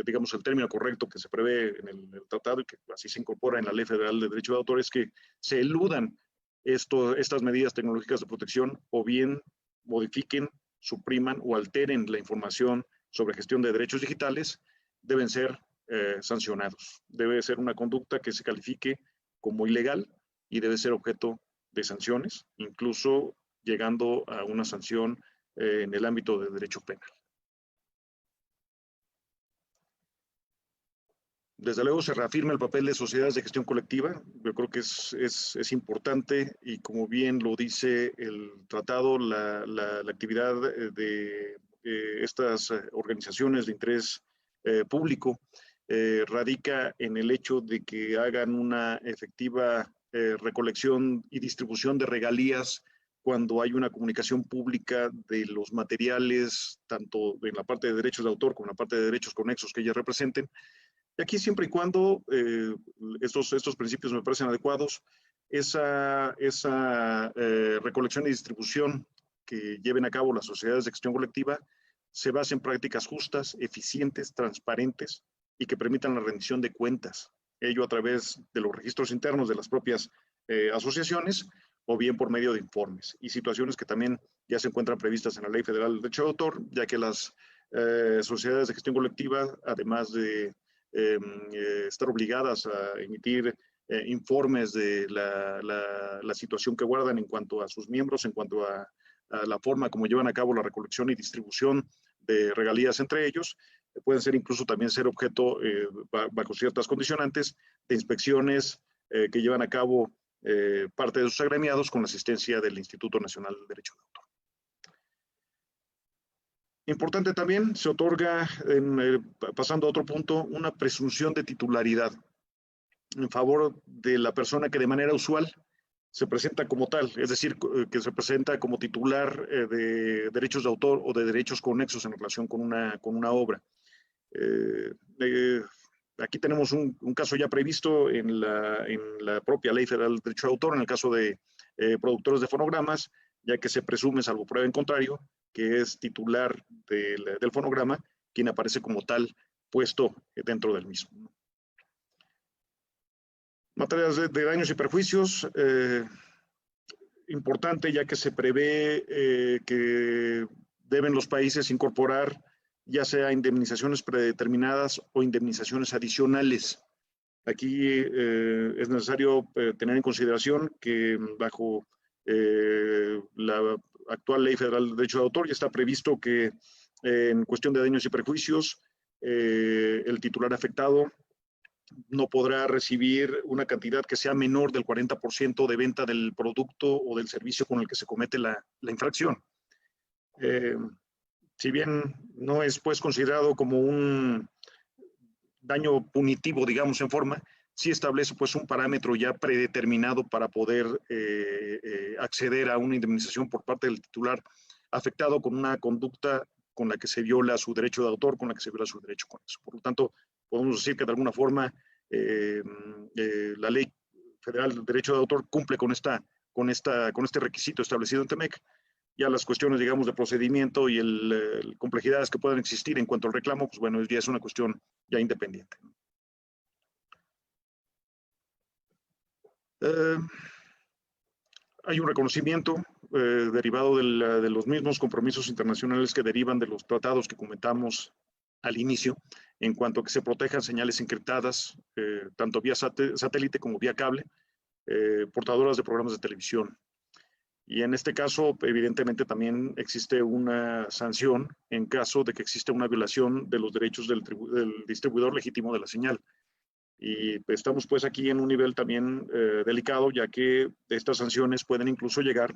digamos, el término correcto que se prevé en el tratado y que así se incorpora en la Ley Federal de Derecho de Autor es que se eludan estas medidas tecnológicas de protección o bien modifiquen, supriman o alteren la información sobre gestión de derechos digitales, deben ser sancionados. Debe ser una conducta que se califique como ilegal y debe ser objeto de sanciones, incluso llegando a una sanción en el ámbito de derecho penal. Desde luego se reafirma el papel de sociedades de gestión colectiva. Yo creo que es importante y, como bien lo dice el tratado, la actividad de estas organizaciones de interés público radica en el hecho de que hagan una efectiva recolección y distribución de regalías cuando hay una comunicación pública de los materiales, tanto en la parte de derechos de autor como en la parte de derechos conexos que ellas representen. Y aquí, siempre y cuando estos principios me parecen adecuados, esa recolección y distribución que lleven a cabo las sociedades de gestión colectiva se basa en prácticas justas, eficientes, transparentes y que permitan la rendición de cuentas, ello a través de los registros internos de las propias asociaciones o bien por medio de informes y situaciones que también ya se encuentran previstas en la Ley Federal de Derecho de Autor, ya que las sociedades de gestión colectiva, además de estar obligadas a emitir informes de la situación que guardan en cuanto a sus miembros, en cuanto a la forma como llevan a cabo la recolección y distribución de regalías entre ellos, pueden ser incluso también ser objeto, bajo ciertas condicionantes, de inspecciones que llevan a cabo parte de sus agremiados con la asistencia del Instituto Nacional del Derecho de Autor. Importante también, se otorga, pasando a otro punto, una presunción de titularidad en favor de la persona que de manera usual se presenta como tal, es decir, que se presenta como titular de derechos de autor o de derechos conexos en relación con una obra. Aquí tenemos un caso ya previsto en la propia Ley Federal de Derecho de Autor, en el caso de productores de fonogramas, ya que se presume, salvo prueba en contrario, que es titular del fonograma quien aparece como tal puesto dentro del mismo. Materias de daños y perjuicios, importante, ya que se prevé que deben los países incorporar ya sea indemnizaciones predeterminadas o indemnizaciones adicionales. Aquí es necesario tener en consideración que bajo la actual Ley Federal de Derecho de Autor ya está previsto que en cuestión de daños y perjuicios el titular afectado no podrá recibir una cantidad que sea menor del 40% de venta del producto o del servicio con el que se comete la infracción. Si bien no es pues considerado como un daño punitivo, digamos, en forma, sí establece pues un parámetro ya predeterminado para poder acceder a una indemnización por parte del titular afectado con una conducta con la que se viola su derecho de autor, con la que se viola su derecho con eso. Por lo tanto, podemos decir que de alguna forma la Ley Federal del Derecho de Autor cumple con este requisito establecido en TEMEC. Ya las cuestiones, digamos, de procedimiento y complejidades que puedan existir en cuanto al reclamo, pues bueno, ya es una cuestión ya independiente. Hay un reconocimiento derivado de los mismos compromisos internacionales que derivan de los tratados que comentamos al inicio, en cuanto a que se protejan señales encriptadas, tanto vía satélite como vía cable, portadoras de programas de televisión. Y en este caso, evidentemente, también existe una sanción en caso de que exista una violación de los derechos del distribuidor legítimo de la señal. Y estamos pues aquí en un nivel también delicado, ya que estas sanciones pueden incluso llegar,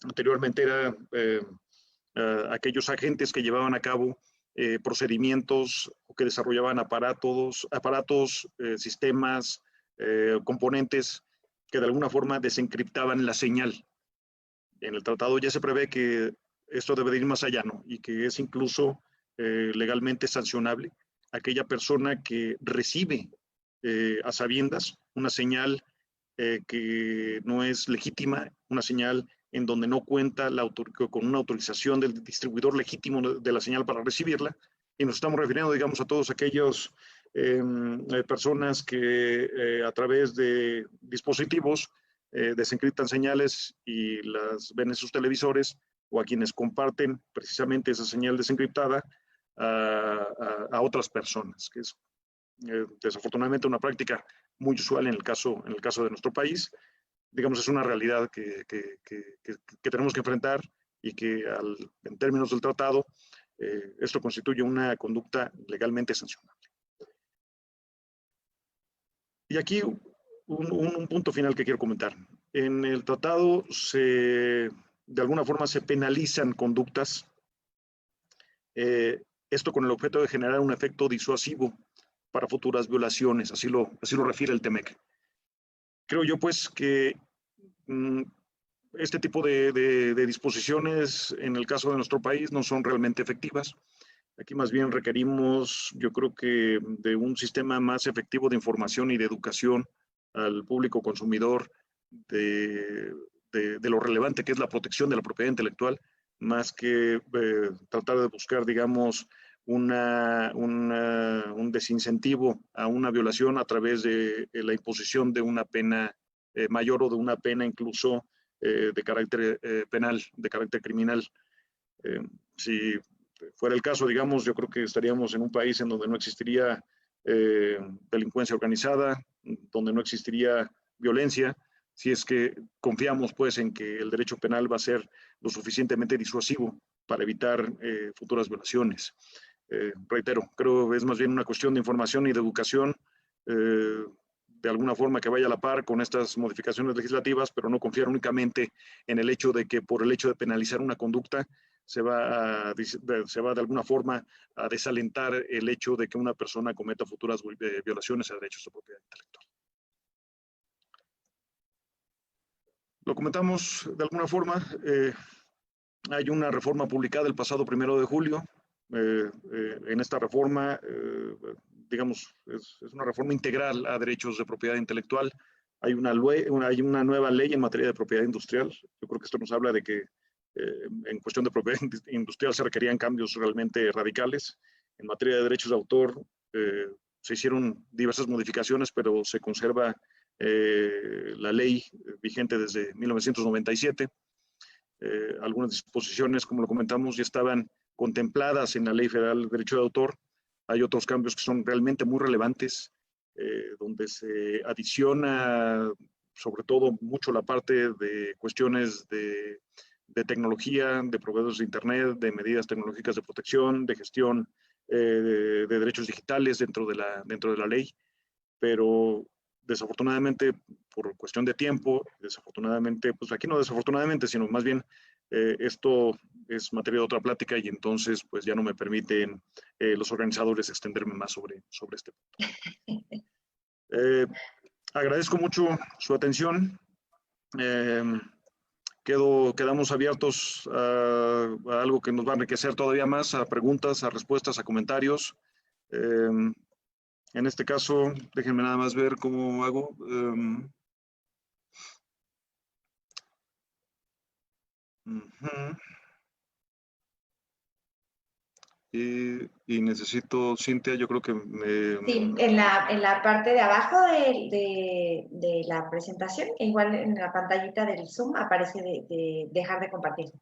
anteriormente era aquellos agentes que llevaban a cabo procedimientos o que desarrollaban aparatos, sistemas, componentes que de alguna forma desencriptaban la señal. En el tratado ya se prevé que esto debe de ir más allá, ¿no? Y que es incluso legalmente sancionable aquella persona que recibe a sabiendas una señal que no es legítima, una señal en donde no cuenta con una autorización del distribuidor legítimo de la señal para recibirla. Y nos estamos refiriendo, digamos, a todos aquellos personas que a través de dispositivos desencriptan señales y las ven en sus televisores, o a quienes comparten precisamente esa señal desencriptada a otras personas, que es desafortunadamente una práctica muy usual en el caso de nuestro país. Digamos, es una realidad que tenemos que enfrentar y que en términos del tratado, esto constituye una conducta legalmente sancionable. Y aquí un punto final que quiero comentar. En el tratado de alguna forma se penalizan conductas, esto con el objeto de generar un efecto disuasivo para futuras violaciones, así lo refiere el TEMEC. Creo yo pues que este tipo de disposiciones en el caso de nuestro país no son realmente efectivas. Aquí más bien requerimos, yo creo que de un sistema más efectivo de información y de educación al público consumidor de lo relevante que es la protección de la propiedad intelectual, más que tratar de buscar, digamos, un desincentivo a una violación a través de la imposición de una pena mayor o de una pena incluso de carácter penal, de carácter criminal. Si fuera el caso, digamos, yo creo que estaríamos en un país en donde no existiría delincuencia organizada, donde no existiría violencia, si es que confiamos pues en que el derecho penal va a ser lo suficientemente disuasivo para evitar futuras violaciones. Reitero, creo que es más bien una cuestión de información y de educación, de alguna forma que vaya a la par con estas modificaciones legislativas, pero no confiar únicamente en el hecho de que por el hecho de penalizar una conducta se va de alguna forma a desalentar el hecho de que una persona cometa futuras violaciones a derechos de propiedad intelectual. Lo comentamos de alguna forma, hay una reforma publicada el pasado 1 de julio. En esta reforma, digamos, es una reforma integral a derechos de propiedad intelectual. Hay una nueva ley en materia de propiedad industrial. Yo creo que esto nos habla de que en cuestión de propiedad industrial se requerían cambios realmente radicales. En materia de derechos de autor se hicieron diversas modificaciones, pero se conserva la ley vigente desde 1997. Algunas disposiciones, como lo comentamos, ya estaban contempladas en la Ley Federal de Derecho de Autor. Hay otros cambios que son realmente muy relevantes, donde se adiciona sobre todo mucho la parte de cuestiones de tecnología, de proveedores de Internet, de medidas tecnológicas de protección, de gestión de derechos digitales dentro de la ley. pero desafortunadamente por cuestión de tiempo, desafortunadamente, pues aquí no desafortunadamente, sino más bien esto es materia de otra plática y entonces pues ya no me permiten los organizadores extenderme más sobre este punto. Agradezco mucho su atención. Quedamos abiertos a algo que nos va a enriquecer todavía más, a preguntas, a respuestas, a comentarios. En este caso, déjenme nada más ver cómo hago. Y necesito, Cintia, yo creo que Sí, en la parte de abajo de la presentación, igual en la pantallita del Zoom, aparece de dejar de compartir.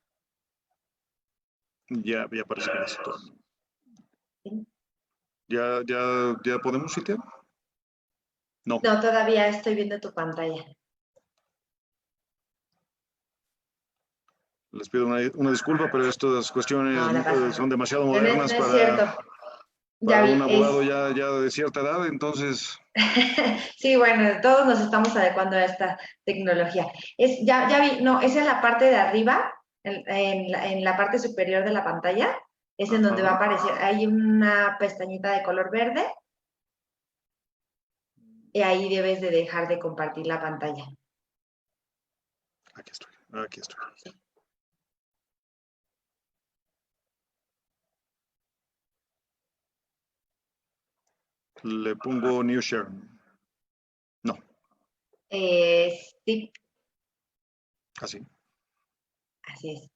ya parece que necesito. ¿Sí? ¿Ya podemos, Cintia? No. No, todavía estoy viendo tu pantalla. Les pido una disculpa, pero estas cuestiones son demasiado modernas no es cierto. para un abogado ya de cierta edad, entonces... Sí, bueno, todos nos estamos adecuando a esta tecnología. Ya vi, no, esa es la parte de arriba, en la parte superior de la pantalla, es en donde va a aparecer, hay una pestañita de color verde, y ahí debes de dejar de compartir la pantalla. Aquí estoy. Sí. Le pongo New Share. No. Sí. Así. Así es.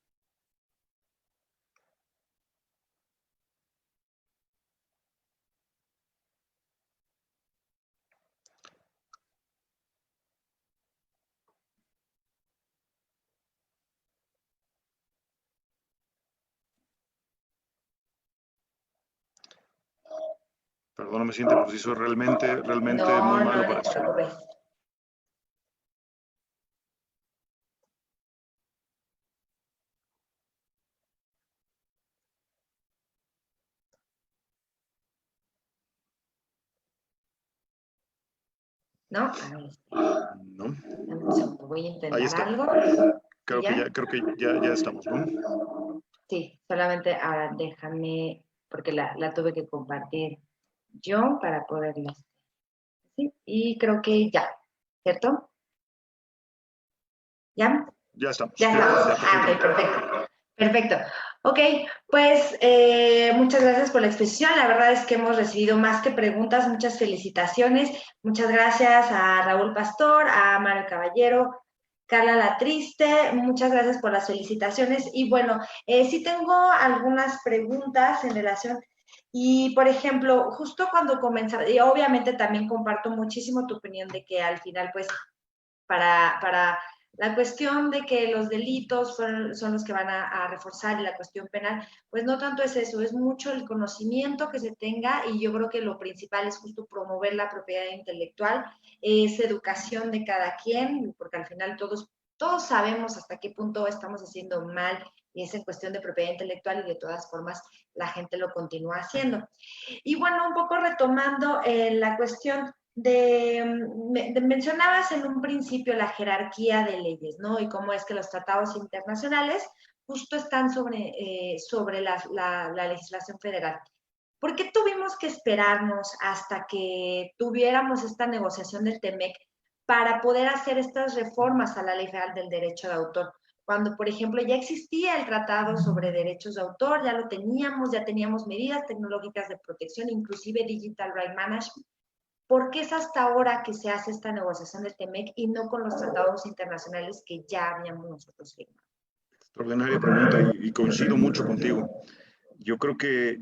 Perdóname, Cintia, pues soy realmente muy malo para esto. No te preocupes. ¿No? A ver. No. Voy a intentar Ahí está. algo. Creo que ya estamos, ¿no? Sí, solamente ahora déjame, porque la tuve que compartir yo para poderla. Sí, y creo que ya, ¿cierto? ¿Ya? Ya estamos. Ya estamos. Ok, perfecto. Perfecto. Ok, pues muchas gracias por la exposición. La verdad es que hemos recibido más que preguntas, muchas felicitaciones. Muchas gracias a Raúl Pastor, a Mario Caballero, Carla La Triste, muchas gracias por las felicitaciones. Y bueno, sí tengo algunas preguntas en relación. Y, por ejemplo, justo cuando comenzaba, y obviamente también comparto muchísimo tu opinión de que al final, pues, para la cuestión de que los delitos son los que van a reforzar y la cuestión penal, pues no tanto es eso, es mucho el conocimiento que se tenga y yo creo que lo principal es justo promover la propiedad intelectual, es educación de cada quien, porque al final todos sabemos hasta qué punto estamos haciendo mal y es en cuestión de propiedad intelectual y de todas formas la gente lo continúa haciendo. Y bueno, un poco retomando la cuestión mencionabas en un principio la jerarquía de leyes, ¿no? Y cómo es que los tratados internacionales justo están sobre la legislación federal. ¿Por qué tuvimos que esperarnos hasta que tuviéramos esta negociación del TEMEC para poder hacer estas reformas a la ley federal del derecho de autor? Cuando, por ejemplo, ya existía el tratado sobre derechos de autor, ya lo teníamos, ya teníamos medidas tecnológicas de protección, inclusive Digital Right Management. ¿Por qué es hasta ahora que se hace esta negociación del TEMEC y no con los tratados internacionales que ya habíamos nosotros firmado? Extraordinaria pregunta y coincido mucho contigo. Yo creo que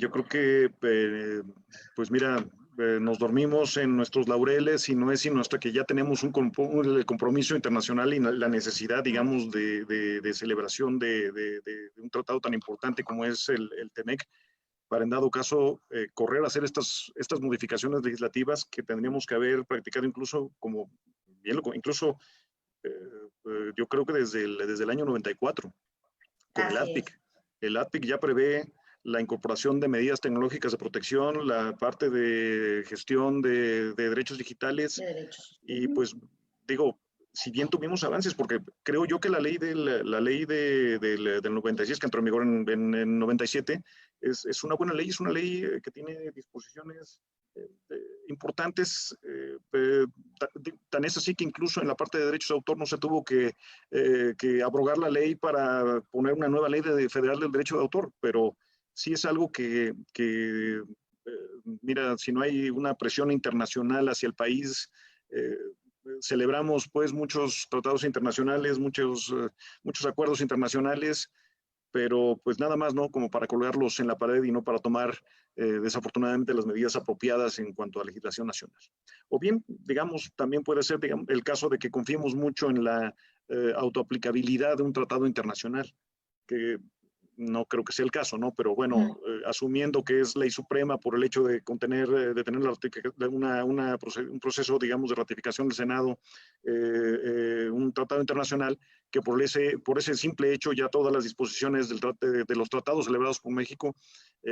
pues mira, nos dormimos en nuestros laureles y no es sino hasta que ya tenemos un compromiso internacional y la necesidad, digamos, de celebración de un tratado tan importante como es el TEMEC, para en dado caso correr a hacer estas modificaciones legislativas que tendríamos que haber practicado incluso incluso yo creo que desde el año 94 con el ADPIC. El ADPIC ya prevé la incorporación de medidas tecnológicas de protección, la parte de gestión de derechos digitales. De derechos. Y pues digo, si bien tuvimos avances, porque creo yo que la ley del 96, que entró en vigor en 97, es una buena ley, es una ley que tiene disposiciones importantes, tan es así que incluso en la parte de derechos de autor no se tuvo que abrogar la ley para poner una nueva ley federal del derecho de autor, pero sí es algo mira, si no hay una presión internacional hacia el país, celebramos pues muchos tratados internacionales, muchos acuerdos internacionales, pero pues nada más, ¿no? Como para colgarlos en la pared y no para tomar desafortunadamente las medidas apropiadas en cuanto a legislación nacional. O bien, digamos, también puede ser el caso de que confiemos mucho en la autoaplicabilidad de un tratado internacional, que no creo que sea el caso, ¿no? Pero bueno, asumiendo que es ley suprema por el hecho de de tener un proceso, digamos, de ratificación del Senado, un tratado internacional, que por ese simple hecho ya todas las disposiciones de los tratados celebrados por México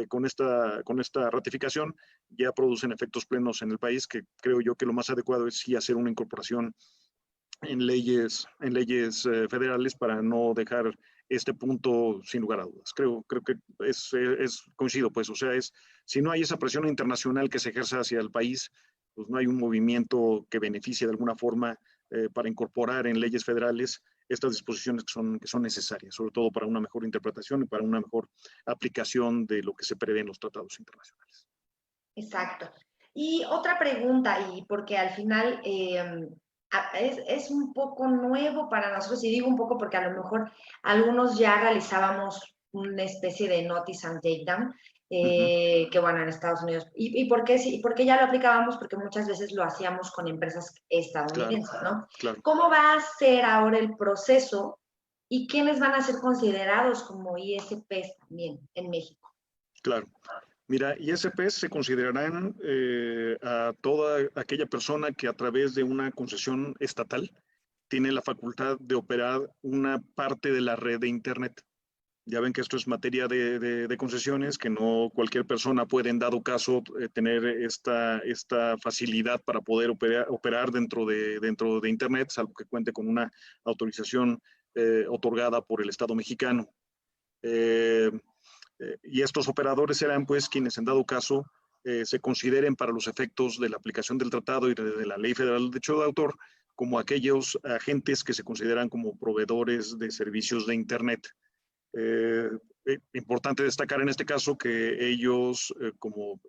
con esta ratificación ya producen efectos plenos en el país, que creo yo que lo más adecuado es sí hacer una incorporación en leyes federales para no dejar este punto sin lugar a dudas. Creo que coincido, pues, o sea, si no hay esa presión internacional que se ejerza hacia el país, pues no hay un movimiento que beneficie de alguna forma para incorporar en leyes federales estas disposiciones que son necesarias, sobre todo para una mejor interpretación y para una mejor aplicación de lo que se prevé en los tratados internacionales. Exacto. Y otra pregunta, y porque al final es un poco nuevo para nosotros, y digo un poco porque a lo mejor algunos ya realizábamos una especie de notice and takedown, que bueno, en Estados Unidos. ¿Y por qué ya lo aplicábamos? Porque muchas veces lo hacíamos con empresas estadounidenses, Claro, ¿no? claro. ¿Cómo va a ser ahora el proceso y quiénes van a ser considerados como ISPs también en México? Claro. Mira, ISPs se considerarán a toda aquella persona que a través de una concesión estatal tiene la facultad de operar una parte de la red de Internet. Ya ven que esto es materia de concesiones, que no cualquier persona puede en dado caso tener esta facilidad para poder operar dentro de Internet, salvo que cuente con una autorización otorgada por el Estado mexicano. Y estos operadores serán pues quienes en dado caso se consideren para los efectos de la aplicación del tratado y de la Ley Federal de Derecho de Autor como aquellos agentes que se consideran como proveedores de servicios de Internet. Importante destacar en este caso que ellos, como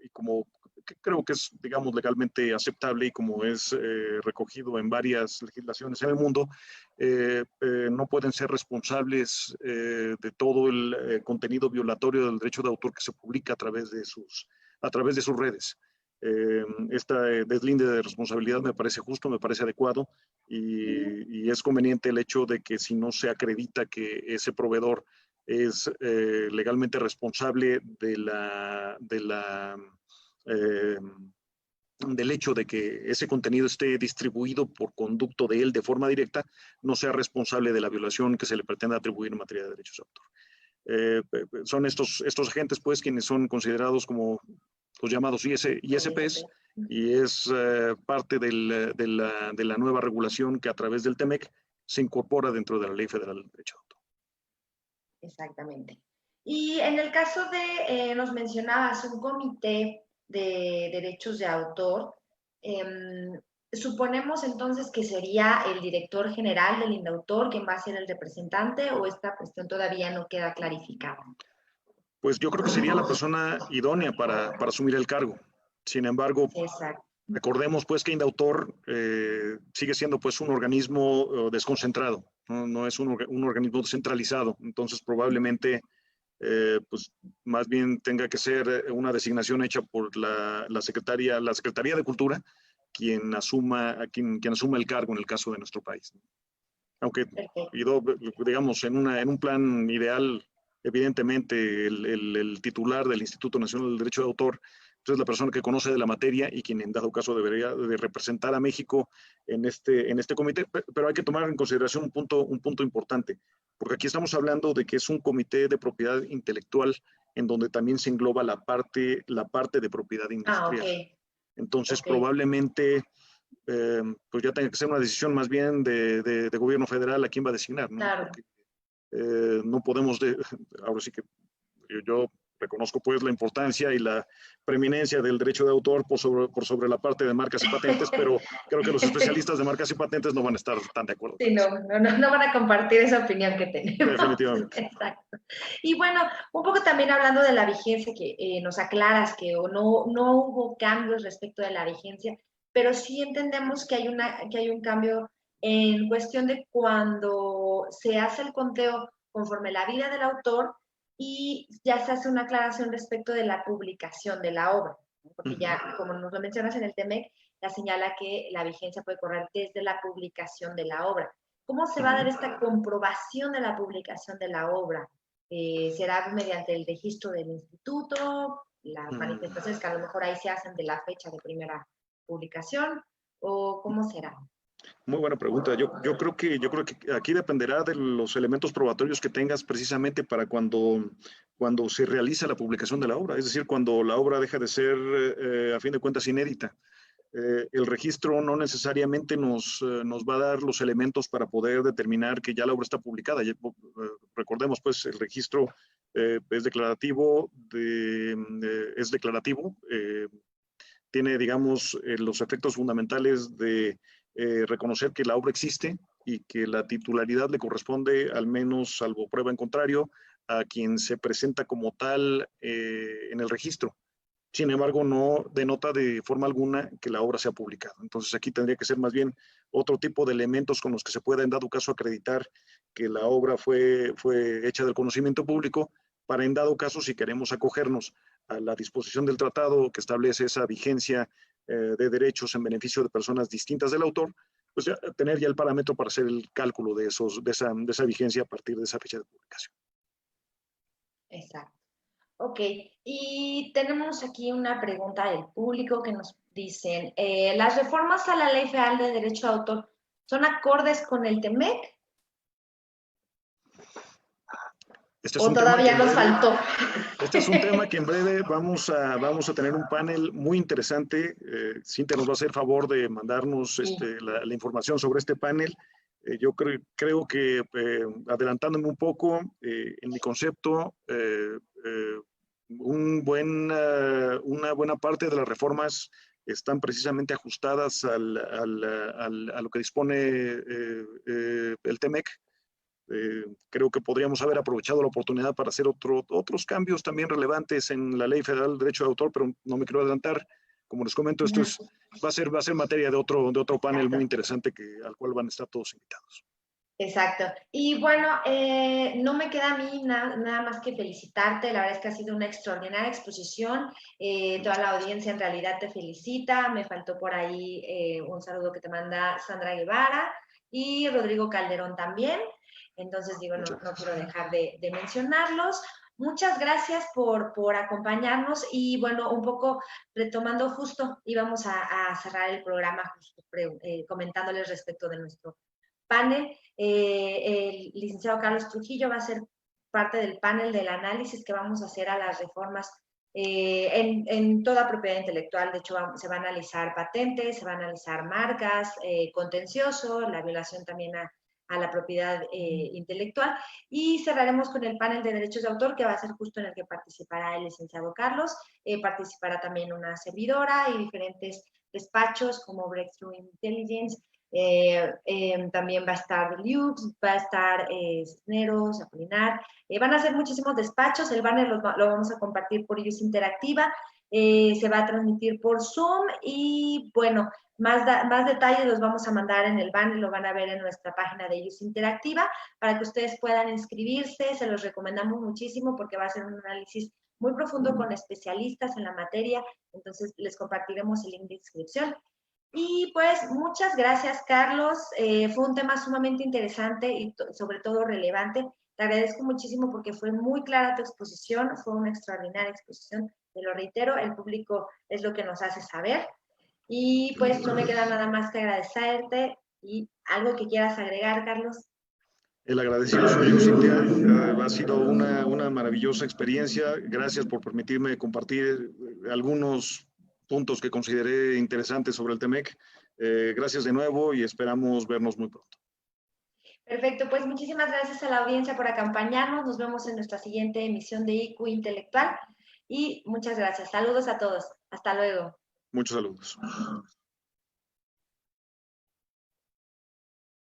que creo que es, digamos, legalmente aceptable y como es recogido en varias legislaciones en el mundo, no pueden ser responsables de todo el contenido violatorio del derecho de autor que se publica a través de sus redes. Esta deslinde de responsabilidad me parece justo, me parece adecuado y es conveniente el hecho de que si no se acredita que ese proveedor es legalmente responsable del hecho de que ese contenido esté distribuido por conducto de él de forma directa, no sea responsable de la violación que se le pretende atribuir en materia de derechos de autor. Son estos agentes, pues, quienes son considerados como los llamados ISPs, y es parte de la nueva regulación que a través del TEMEC se incorpora dentro de la Ley Federal del Derecho de Autor. Exactamente. Y en el caso de, nos mencionabas, un comité de derechos de autor, suponemos entonces que sería el director general del INDAUTOR quien va a ser el representante, o esta cuestión todavía no queda clarificada. Pues yo creo que sería la persona idónea para asumir el cargo. Sin embargo, exacto, recordemos pues que INDAUTOR sigue siendo pues un organismo desconcentrado, no es un organismo descentralizado, entonces probablemente pues más bien tenga que ser una designación hecha por la Secretaría de Cultura, quien asuma el cargo en el caso de nuestro país. Aunque, digamos, en un plan ideal, evidentemente el titular del Instituto Nacional del Derecho de Autor es la persona que conoce de la materia y quien en dado caso debería de representar a México en este comité, pero hay que tomar en consideración un punto importante, porque aquí estamos hablando de que es un comité de propiedad intelectual en donde también se engloba la parte de propiedad industrial. Entonces, probablemente, pues ya tenga que ser una decisión más bien de gobierno federal a quién va a designar, ¿no? Claro. Porque no podemos, ahora sí que yo reconozco pues la importancia y la preeminencia del derecho de autor por sobre la parte de marcas y patentes, pero creo que los especialistas de marcas y patentes no van a estar tan de acuerdo. Sí, no van a compartir esa opinión que tenemos. Definitivamente. Exacto. Y bueno, un poco también hablando de la vigencia, que nos aclaras que no hubo cambios respecto de la vigencia, pero sí entendemos que hay un cambio en cuestión de cuando se hace el conteo conforme la vida del autor y ya se hace una aclaración respecto de la publicación de la obra, ¿no? Porque ya, como nos lo mencionas en el TEMEC, ya señala que la vigencia puede correr desde la publicación de la obra. ¿Cómo se va a dar esta comprobación de la publicación de la obra? ¿Será mediante el registro del instituto, las manifestaciones que a lo mejor ahí se hacen de la fecha de primera publicación? ¿O cómo será? Muy buena pregunta. Yo creo que aquí dependerá de los elementos probatorios que tengas precisamente para cuando se realiza la publicación de la obra, es decir, cuando la obra deja de ser, a fin de cuentas, inédita. El registro no necesariamente nos va a dar los elementos para poder determinar que ya la obra está publicada. Recordemos, pues, el registro es declarativo, tiene, digamos, los efectos fundamentales de reconocer que la obra existe y que la titularidad le corresponde, al menos salvo prueba en contrario, a quien se presenta como tal en el registro. Sin embargo, no denota de forma alguna que la obra sea publicada. Entonces, aquí tendría que ser más bien otro tipo de elementos con los que se pueda, en dado caso, acreditar que la obra fue hecha del conocimiento público, para, en dado caso, si queremos acogernos a la disposición del tratado que establece esa vigencia de derechos en beneficio de personas distintas del autor, pues ya, tener ya el parámetro para hacer el cálculo de esa vigencia a partir de esa fecha de publicación. Exacto. Ok, y tenemos aquí una pregunta del público que nos dicen, ¿las reformas a la Ley Federal de Derecho de Autor son acordes con el TEMEC? ¿O todavía nos faltó? Este es un tema que en breve vamos a tener un panel muy interesante. Cintia nos va a hacer favor de mandarnos la información sobre este panel. Yo creo que, adelantándome un poco, en mi concepto, una buena parte de las reformas están precisamente ajustadas a lo que dispone el TEMEC. Creo que podríamos haber aprovechado la oportunidad para hacer otros cambios también relevantes en la Ley Federal de Derecho de Autor, pero no me quiero adelantar. Como les comento, esto va a ser materia de otro panel muy interesante al cual van a estar todos invitados. Exacto. Y bueno, no me queda a mí nada más que felicitarte. La verdad es que ha sido una extraordinaria exposición. Toda la audiencia en realidad te felicita. Me faltó por ahí un saludo que te manda Sandra Guevara y Rodrigo Calderón también. Entonces, digo, no quiero dejar de mencionarlos. Muchas gracias por acompañarnos y bueno, un poco retomando justo, íbamos a cerrar el programa justo comentándoles respecto de nuestro panel. El licenciado Carlos Trujillo va a ser parte del panel del análisis que vamos a hacer a las reformas en toda propiedad intelectual. De hecho, se va a analizar patentes, se va a analizar marcas, contencioso, la violación también a la propiedad intelectual, y cerraremos con el panel de derechos de autor, que va a ser justo en el que participará el licenciado Carlos, participará también una servidora y diferentes despachos como Breakthrough Intelligence. También va a estar Lux, va a estar Cisneros, Apolinar, van a ser muchísimos despachos. El banner lo vamos a compartir por Use Interactiva, se va a transmitir por Zoom y bueno, más detalles los vamos a mandar en el banner, lo van a ver en nuestra página de Use Interactiva para que ustedes puedan inscribirse. Se los recomendamos muchísimo porque va a ser un análisis muy profundo con especialistas en la materia. Entonces les compartiremos el link de inscripción. Y pues muchas gracias, Carlos. Fue un tema sumamente interesante y sobre todo relevante. Te agradezco muchísimo porque fue muy clara tu exposición, fue una extraordinaria exposición. Te lo reitero, el público es lo que nos hace saber. Y pues no me queda nada más que agradecerte. ¿Y algo que quieras agregar, Carlos? El agradecido soy yo, Cintia. Ha sido una maravillosa experiencia. Gracias por permitirme compartir algunos puntos que consideré interesantes sobre el TEMEC. Gracias de nuevo y esperamos vernos muy pronto. Perfecto, pues muchísimas gracias a la audiencia por acompañarnos. Nos vemos en nuestra siguiente emisión de IQ Intelectual y muchas gracias. Saludos a todos. Hasta luego. Muchos saludos.